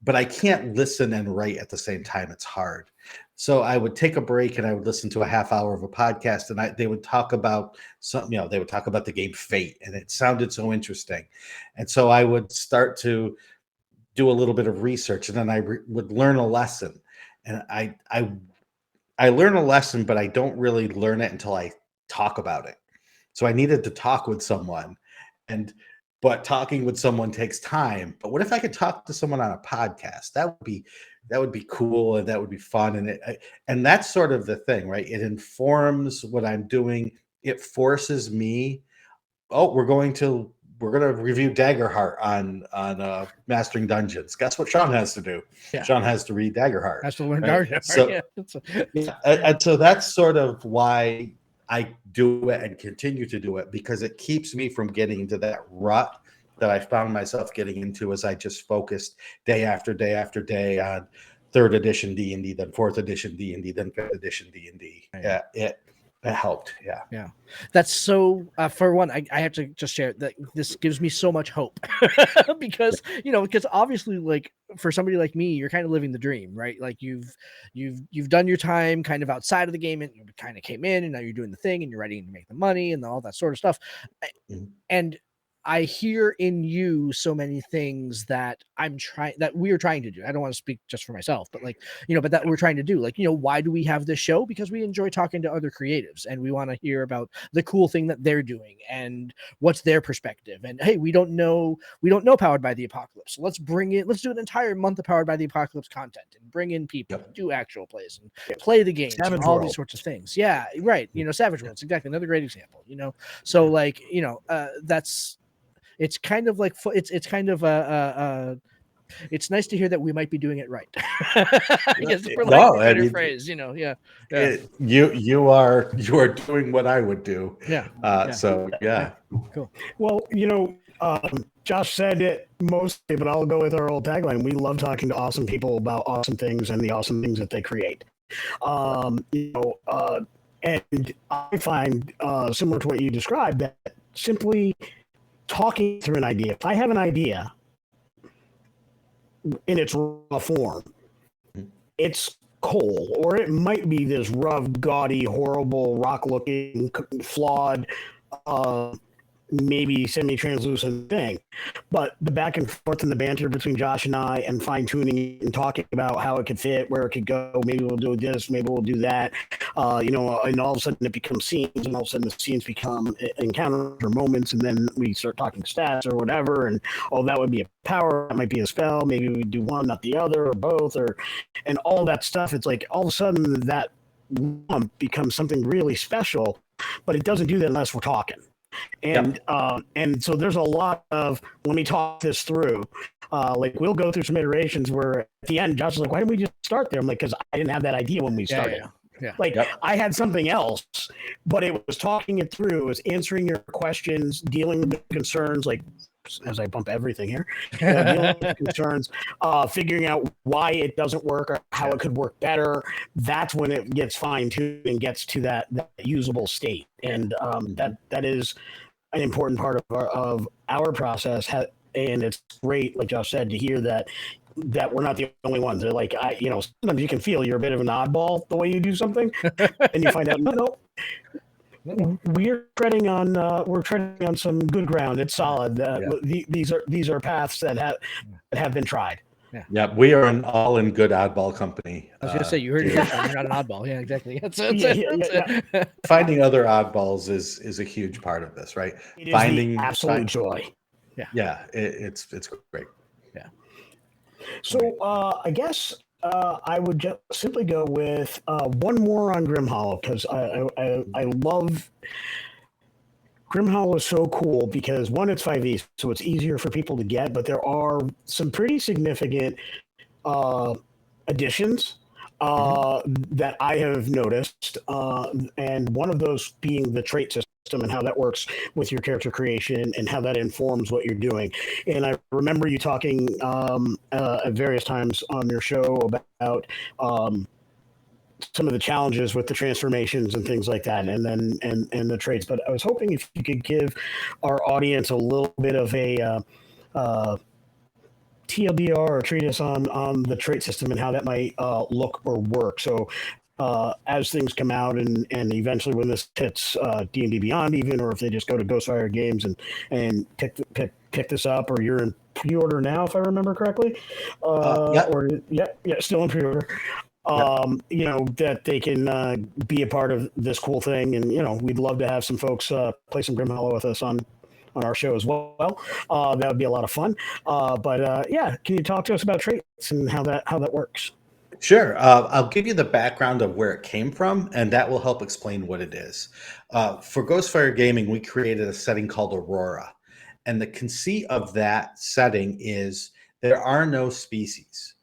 but I can't listen and write at the same time. It's hard. So I would take a break and I would listen to a half hour of a podcast, and they would talk about something, they would talk about the game Fate, and it sounded so interesting. And so I would start to do a little bit of research, and then I would learn a lesson. And I learn a lesson, but I don't really learn it until I talk about it. So I needed to talk with someone, but talking with someone takes time. But what if I could talk to someone on a podcast? That would be cool, and that would be fun. And that's sort of the thing, right? It informs what I'm doing. It forces me. Oh, we're going to review Daggerheart on Mastering Dungeons. Guess what Shawn has to do? Yeah. Shawn has to read Daggerheart. Has to learn right? Daggerheart. And so that's sort of why I do it and continue to do it, because it keeps me from getting into that rut that I found myself getting into as I just focused day after day after day on 3rd edition D&D, then 4th edition D&D, then 5th edition D&D. Yeah, it helped. Yeah. That's so, for one, I have to just share that this gives me so much hope because obviously, like, for somebody like me, you're kind of living the dream, right? Like you've done your time kind of outside of the game, and you kind of came in, and now you're doing the thing, and you're ready to make the money and all that sort of stuff. And I hear in you so many things that we're trying to do. I don't want to speak just for myself, but like, but that we're trying to do. Like, why do we have this show? Because we enjoy talking to other creatives and we want to hear about the cool thing that they're doing and what's their perspective. And hey, we don't know Powered by the Apocalypse. So let's do an entire month of Powered by the Apocalypse content and bring in people, do actual plays and play the games and all these sorts of things. Yeah, right. Savage Worlds, exactly. Another great example, So like, it's kind of like it's kind of it's nice to hear that we might be doing it right. I guess for lack of a better phrase, yeah. You are doing what I would do. Yeah. So yeah. Cool. Well, Josh said it mostly, but I'll go with our old tagline. We love talking to awesome people about awesome things and the awesome things that they create. And I find, similar to what you described, that simply talking through an idea. If I have an idea in its raw form, it's coal, or it might be this rough, gaudy, horrible, rock-looking, flawed, maybe semi-translucent thing. But the back and forth and the banter between Josh and I and fine-tuning and talking about how it could fit, where it could go, maybe we'll do this, maybe we'll do that, and all of a sudden it becomes scenes, and all of a sudden the scenes become encounters or moments, and then we start talking stats or whatever, and that would be a power, that might be a spell, maybe we do one, not the other, or both, and all that stuff. It's like all of a sudden that lump becomes something really special, but it doesn't do that unless we're talking. And and so there's a lot of, let me talk this through. Like we'll go through some iterations where at the end Josh is like, why didn't we just start there? I'm like, because I didn't have that idea when we started. I had something else, but it was talking it through, it was answering your questions, dealing with the concerns, like as I bump everything here, dealing with concerns, figuring out why it doesn't work or how it could work better. That's when it gets fine-tuned and gets to that usable state. And that is an important part of our process. And it's great, like Josh said, to hear that we're not the only ones. They're like, sometimes you can feel you're a bit of an oddball the way you do something, and you find out, no. We're treading on some good ground. It's solid. These are paths that have been tried. Yeah, we are an all-in-good oddball company. I was going to say, you heard it. You're not an oddball. Yeah, exactly. Finding other oddballs is a huge part of this, right? It is the absolute joy. Yeah, it's great. Yeah. So I guess I would just simply go with one more on Grim Hollow, because I love Grim Hollow. Is so cool because one, it's 5e, so it's easier for people to get, but there are some pretty significant additions that I have noticed, and one of those being the trait system and how that works with your character creation and how that informs what you're doing. And I remember you talking at various times on your show about some of the challenges with the transformations and things like that, and then and the traits. But I was hoping if you could give our audience a little bit of a TLDR or treatise on the trait system and how that might look or work. So as things come out and eventually when this hits D&D Beyond even, or if they just go to Ghostfire Games and pick this up, or you're in pre-order now, if I remember correctly. Still in pre-order. That they can be a part of this cool thing. And, we'd love to have some folks play some Grim Hollow with us on our show as well. That would be a lot of fun. Can you talk to us about traits and how that works? Sure. I'll give you the background of where it came from, and that will help explain what it is. For Ghostfire Gaming, we created a setting called Aurora. And the conceit of that setting is there are no species.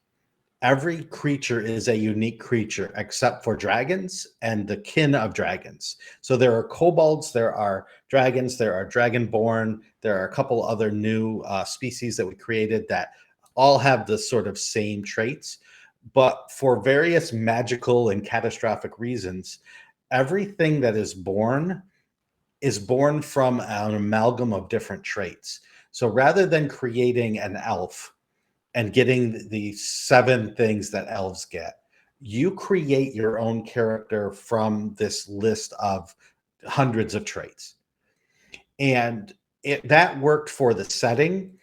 Every creature is a unique creature except for dragons and the kin of dragons. So there are kobolds, there are dragons, there are dragonborn, there are a couple other new species that we created that all have the sort of same traits. But for various magical and catastrophic reasons, everything that is born from an amalgam of different traits. So rather than creating an elf and getting the 7 things that elves get, you create your own character from this list of hundreds of traits. And that worked for the setting,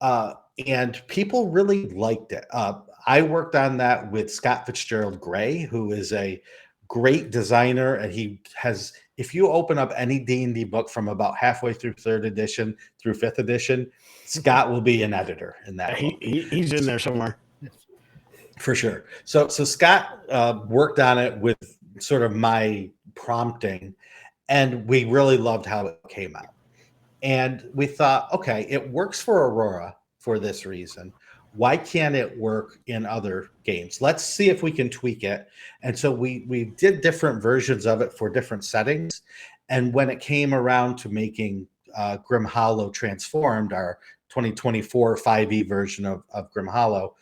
and people really liked it. I worked on that with Scott Fitzgerald Gray, who is a great designer, and he has. If you open up any D&D book from about halfway through 3rd edition through 5th edition, Scott will be an editor in that book. He's in there somewhere. For sure. So Scott worked on it with sort of my prompting, and we really loved how it came out. And we thought, okay, it works for Aurora for this reason. Why can't it work in other games? Let's see if we can tweak it. And so we did different versions of it for different settings. And when it came around to making Grim Hollow Transformed, our 2024 5e version of Grim Hollow,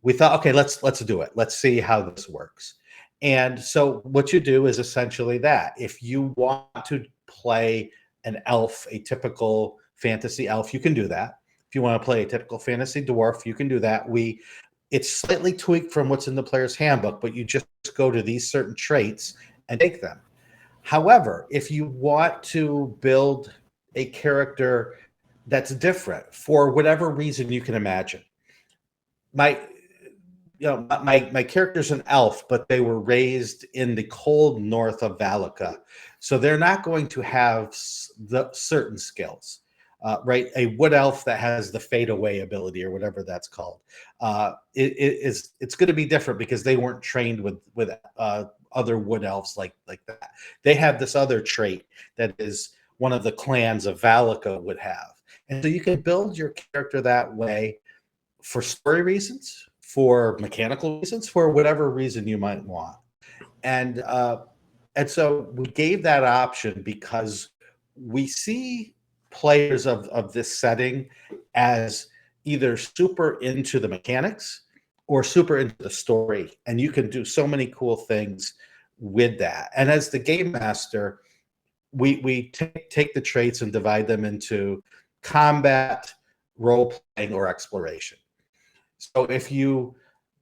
we thought, okay, let's do it. Let's see how this works. And so what you do is essentially that. If you want to play an elf, a typical fantasy elf, you can do that. If you want to play a typical fantasy dwarf, you can do that. It's slightly tweaked from what's in the player's handbook, but you just go to these certain traits and take them. However, if you want to build a character that's different for whatever reason you can imagine, my character's an elf, but they were raised in the cold north of Lewanika, so they're not going to have the certain skills, right? A wood elf that has the fade away ability or whatever that's called, it's going to be different because they weren't trained with other wood elves like that. They have this other trait that is one of the clans of Lewanika would have, and so you can build your character that way for story reasons, for mechanical reasons, for whatever reason you might want. And so we gave that option because we see players of this setting as either super into the mechanics or super into the story. And you can do so many cool things with that. And as the game master, we take the traits and divide them into combat, role-playing, or exploration. So if you're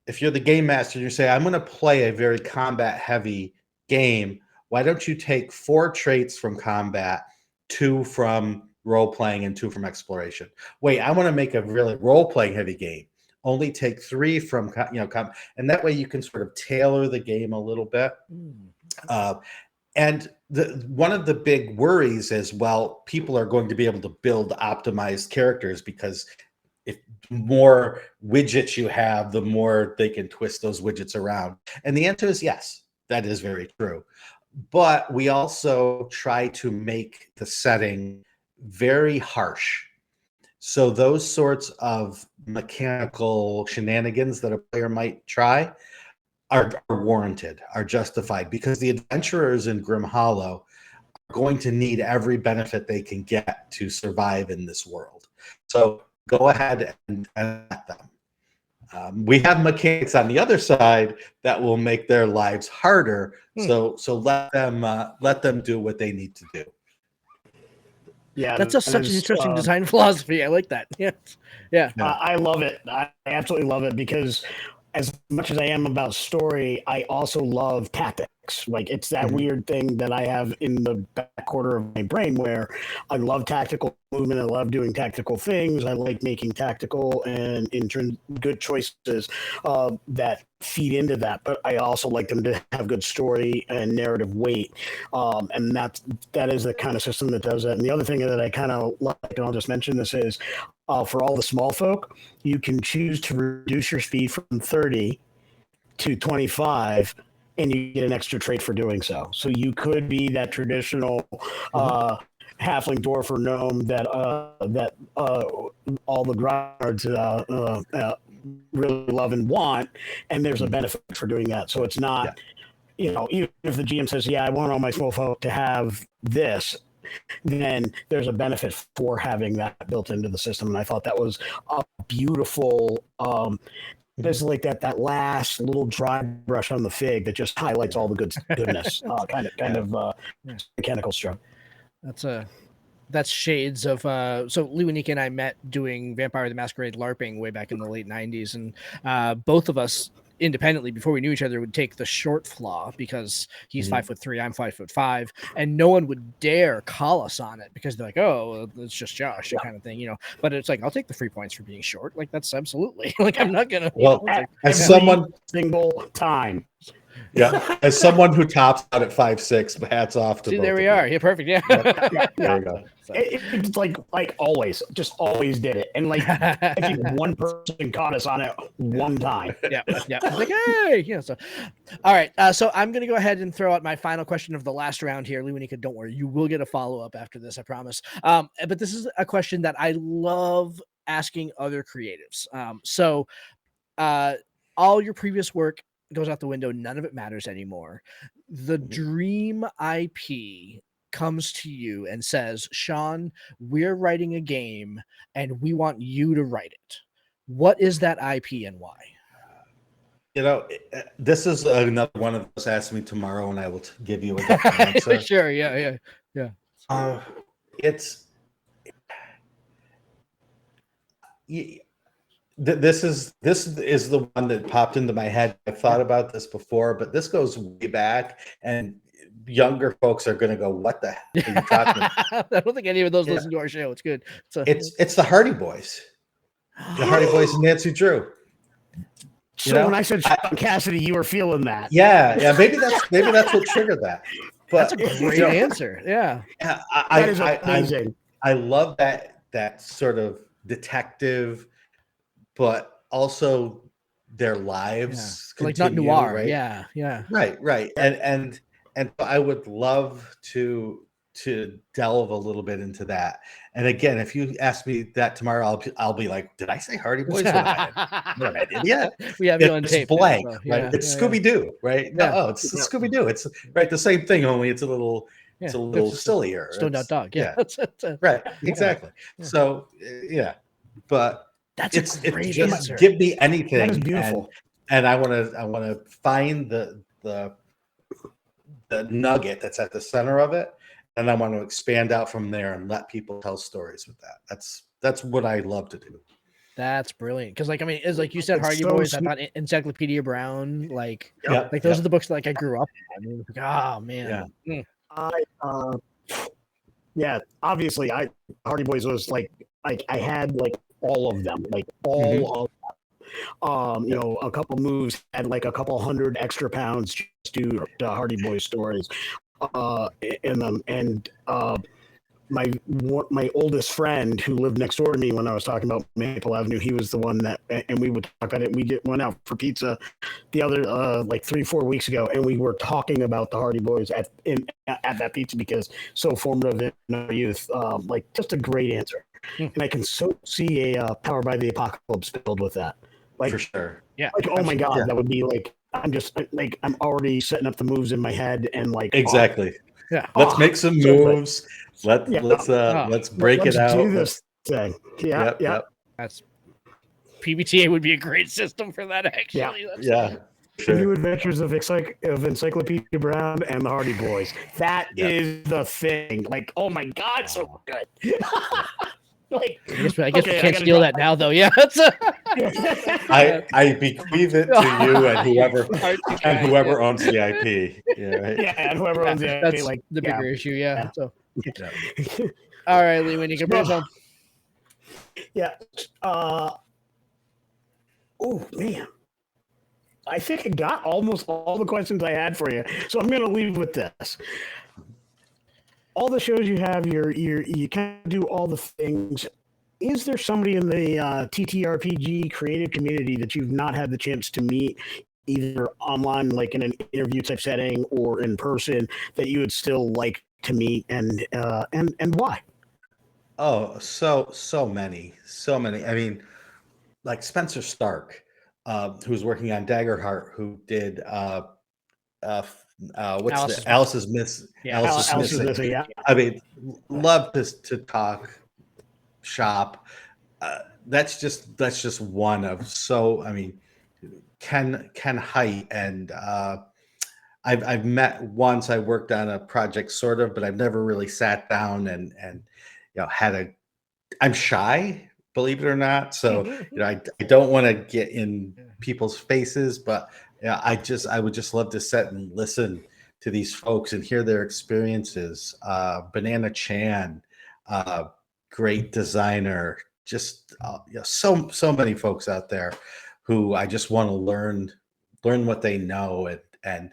the game master and you say, I'm going to play a very combat heavy game, why don't you take 4 traits from combat, 2 from role playing, and 2 from exploration? Wait, I want to make a really role playing heavy game. Only take 3 from and that way you can sort of tailor the game a little bit. And one of the big worries is, well, people are going to be able to build optimized characters because if more widgets you have, the more they can twist those widgets around. And the answer is yes, that is very true. But we also try to make the setting very harsh. So those sorts of mechanical shenanigans that a player might try are warranted, are justified, because the adventurers in Grim Hollow are going to need every benefit they can get to survive in this world. So go ahead and let them. We have mechanics on the other side that will make their lives harder. So let them do what they need to do. Yeah, that's such an interesting design philosophy. I like that. Yeah. I love it. I absolutely love it because as much as I am about story, I also love tactics. Like it's that weird thing that I have in the back quarter of my brain where I love tactical movement. I love doing tactical things. I like making tactical and good choices that feed into that. But I also like them to have good story and narrative weight. And that is the kind of system that does that. And the other thing that I kind of like, and I'll just mention this is for all the small folk, you can choose to reduce your speed from 30 to 25 and you get an extra trait for doing so. So you could be that traditional halfling, dwarf, or gnome that all the grinders really love and want, and there's a benefit for doing that. So it's not, even if the GM says, I want all my small folk to have this, then there's a benefit for having that built into the system. And I thought that was a beautiful there's like that last little dry brush on the fig that just highlights all the goodness, kind of mechanical stroke. That's shades of so Lewanika and I met doing Vampire the Masquerade LARPing way back in the late 90s, and both of us independently before we knew each other would take the short flaw because he's 5'3", I'm 5'5", and no one would dare call us on it because they're like, oh, it's just Josh, kind of thing, But it's like, I'll take the 3 points for being short. Like, that's absolutely like, I'm not gonna. As someone single time. Yeah, as someone who tops out at 5'6", hats off to. See, both there we of are. you. Yeah, perfect. Yeah, there you go. It's like always, just always did it, and like I think one person caught us on it one time. Yeah. Like, hey, So, all right. So I'm gonna go ahead and throw out my final question of the last round here, Lewanika. Don't worry, you will get a follow up after this, I promise. But this is a question that I love asking other creatives. All your previous work goes out the window. None of it matters anymore. The dream IP comes to you and says, Shawn, we're writing a game and we want you to write it. What is that IP and why? This is another one of those. Ask me tomorrow and I will give you a different answer. Sure. Yeah. This is the one that popped into my head. I've thought about this before, but this goes way back, and younger folks are going to go, "What the heck are you talking about?" I don't think any of those listen to our show. It's good. It's the Hardy Boys, the Hardy Boys and Nancy Drew. So when I said Shawn Cassidy, you were feeling that. Yeah. Maybe that's what triggered that. But that's a great answer. Yeah. That is amazing. I love that sort of detective, but also their lives like not noir, right? Yeah. Right. And I would love to delve a little bit into that. And again, if you ask me that tomorrow, I'll be like, did I say Hardy Boys? What I did yet? We have you on tape. Blank, now, so, right? It's Scooby-Doo, right? No, it's Scooby-Doo. It's right the same thing, only it's a little sillier. Stoned out dog. Yeah. Right. Exactly. Yeah. So but that's a great answer. Give me anything. That is beautiful. And I want to find the nugget that's at the center of it, and I want to expand out from there and let people tell stories with that. That's what I love to do. That's brilliant. Because it's like you said, Hardy Boys. I thought Encyclopedia Brown. Those are the books that I grew up on. Oh man. Yeah. Obviously, Hardy Boys was like I had all of them, all of them. A couple moves had a couple hundred extra pounds just due to Hardy Boys stories in them. And my oldest friend who lived next door to me when I was talking about Maple Avenue, he was the one that, and we would talk about it. We went out for pizza the other 3-4 weeks ago, and we were talking about the Hardy Boys at that pizza because so formative in our youth. Just a great answer. And I can so see a Power by the Apocalypse filled with that. For sure. Yeah. Oh my God, that would be I'm just I'm already setting up the moves in my head and exactly. Yeah. Let's make some moves. Let's break it out. Do this thing. Yeah. Yep. That's PBTA would be a great system for that. Actually. Yeah. Sure. New Adventures of Encyclopedia Brown and the Hardy Boys. That is the thing. Oh my God, so good. I guess we can't steal that now, though. Yeah, I bequeath it to you and whoever owns the IP. Yeah, right? And whoever owns the IP. That's the bigger issue. Yeah. So, all right, Lee, when you can bring us home. Yeah. Oh man, I think I got almost all the questions I had for you, so I'm going to leave with this. All the shows you have, you kind of do all the things. Is there somebody in the TTRPG creative community that you've not had the chance to meet, either online, in an interview type setting, or in person, that you would still like to meet, and why? Oh, so many. I mean, Spencer Stark, who's working on Daggerheart, who did Alice's Missing. Yeah. I mean, love to talk shop. That's just one of Ken Height, and I've met once. I worked on a project but I've never really sat down and I'm shy, believe it or not. So, I don't want to get in people's faces, but yeah, I would just love to sit and listen to these folks and hear their experiences. Banana Chan, great designer, just so many folks out there who I just want to learn what they know and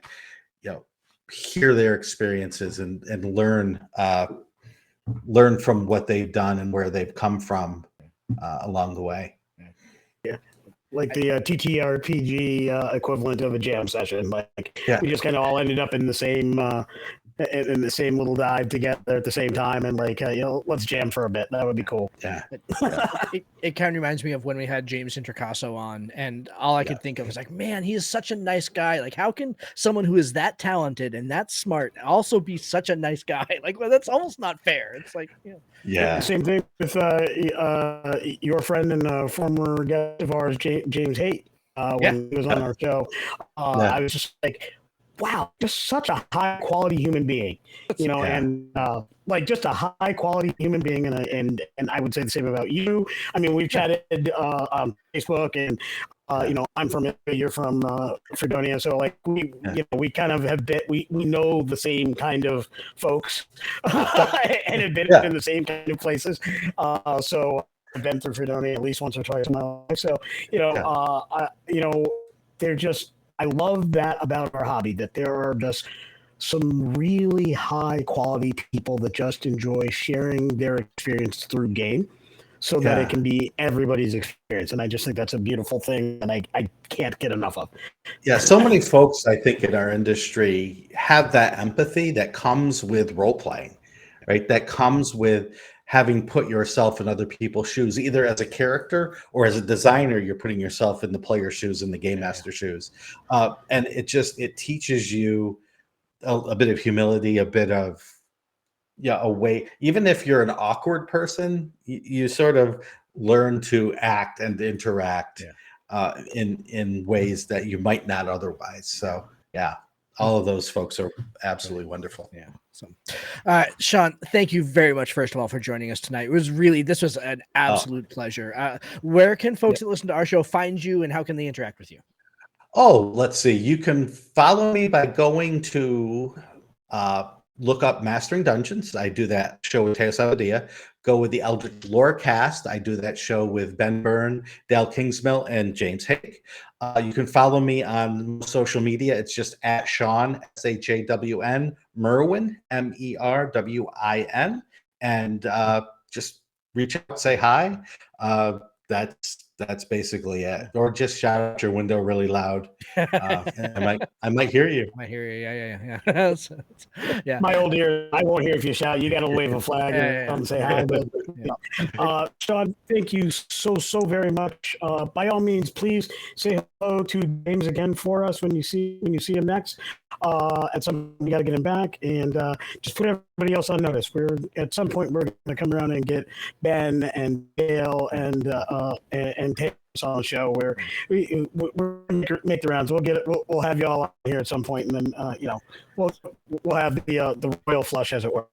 hear their experiences and learn from what they've done and where they've come from along the way. Yeah. Like the TTRPG equivalent of a jam session. Like we just kind of all ended up in the same little dive together at the same time, and let's jam for a bit. That would be cool. Yeah. It kind of reminds me of when we had James Intercasso on, and all I could think of was like, man, he is such a nice guy. Like, how can someone who is that talented and that smart also be such a nice guy? Like, well, that's almost not fair. It's like, yeah. Same thing with your friend and former guest of ours, James Haight, when he was on our show. I was just like, wow, just such a high quality human being, and just a high quality human being. And I would say the same about you. I mean, we've chatted on Facebook, and I'm from Italy, you're from Fredonia, so we kind of have we know the same kind of folks and have been in the same kind of places. So I've been through Fredonia at least once or twice in my life. So they're just. I love that about our hobby, that there are just some really high quality people that just enjoy sharing their experience through game so that it can be everybody's experience. And I just think that's a beautiful thing, and I can't get enough of. Yeah, so many folks, I think, in our industry have that empathy that comes with role-playing, right? That comes with having put yourself in other people's shoes, either as a character or as a designer, you're putting yourself in the player's shoes and the game master shoes. And it teaches you a bit of humility, a bit of, a way, even if you're an awkward person, you sort of learn to act and interact in ways that you might not otherwise. So all of those folks are absolutely wonderful. Yeah. So, Shawn, thank you very much, first of all, for joining us tonight. This was an absolute pleasure. Where can folks that listen to our show find you, and how can they interact with you? Oh, let's see. You can follow me by going to look up Mastering Dungeons. I do that show with Teos Abadia. Go with the Eldritch Lorecast. I do that show with Ben Byrne, Dale Kingsmill, and James Hake. You can follow me on social media. It's just at Shawn, SHAWN, Merwin, MERWIN. And just reach out, say hi. That's basically it. Or just shout out your window really loud. I might hear you. I might hear you. Yeah. Yeah. My old ear, I won't hear if you shout. You got to wave a flag and say hi. But, Shawn, thank you so very much. By all means, please say hello to James again for us when you see him next. At some point, we got to get him back, and just put everybody else on notice. At some point we're going to come around and get Ben and Dale and Taylor on the show where we're make the rounds. We'll have you all here at some point, and then we'll have the royal flush, as it were.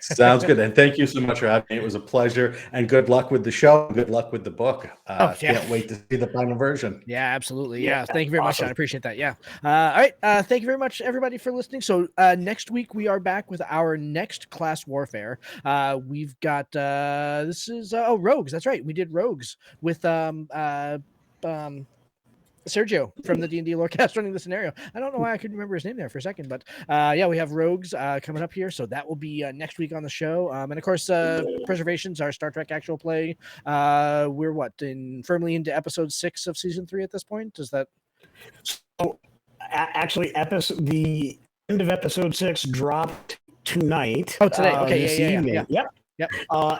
Sounds good. And thank you so much for having me. It was a pleasure, and good luck with the show. Good luck with the book. Can't wait to see the final version. Yeah, absolutely. Yeah. Thank you very much, Shawn. I appreciate that. Yeah. All right. Thank you very much, everybody, for listening. So next week we are back with our next class warfare. We've got this is Rogues. That's right. We did Rogues with Sergio from the D&D Lorecast running the scenario. I don't know why I couldn't remember his name there for a second, but we have Rogues coming up here, so that will be next week on the show. And of course, Preservations, our Star Trek actual play. We're firmly into episode 6 of season 3 at this point. Is that so? Actually, the end of episode 6 dropped tonight. Oh, today. Okay, yeah. Yep.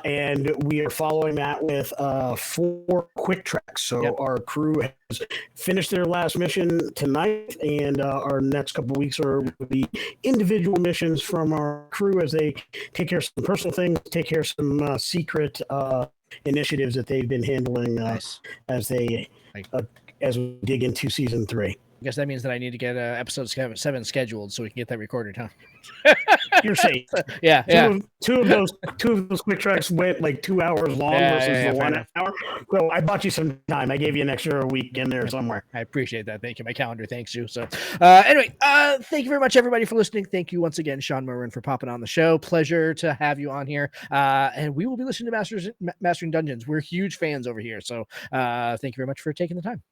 And we are following that with 4 quick tracks. So our crew has finished their last mission tonight, and our next couple of weeks are the individual missions from our crew as they take care of some personal things, take care of some secret initiatives that they've been handling as we dig into season 3. I guess that means that I need to get episode 7 scheduled so we can get that recorded, huh? You're safe. Yeah, Two of those quick treks went like 2 hours long versus the 1 hour. So I bought you some time. I gave you an extra week in there somewhere. I appreciate that. Thank you. My calendar thanks you. So anyway, thank you very much, everybody, for listening. Thank you once again, Shawn Merwin, for popping on the show. Pleasure to have you on here. And we will be listening to Mastering Dungeons. We're huge fans over here. So thank you very much for taking the time.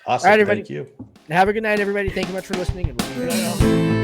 Awesome. All right, everybody. Thank you. Have a good night, everybody. Thank you much for listening. And we'll see you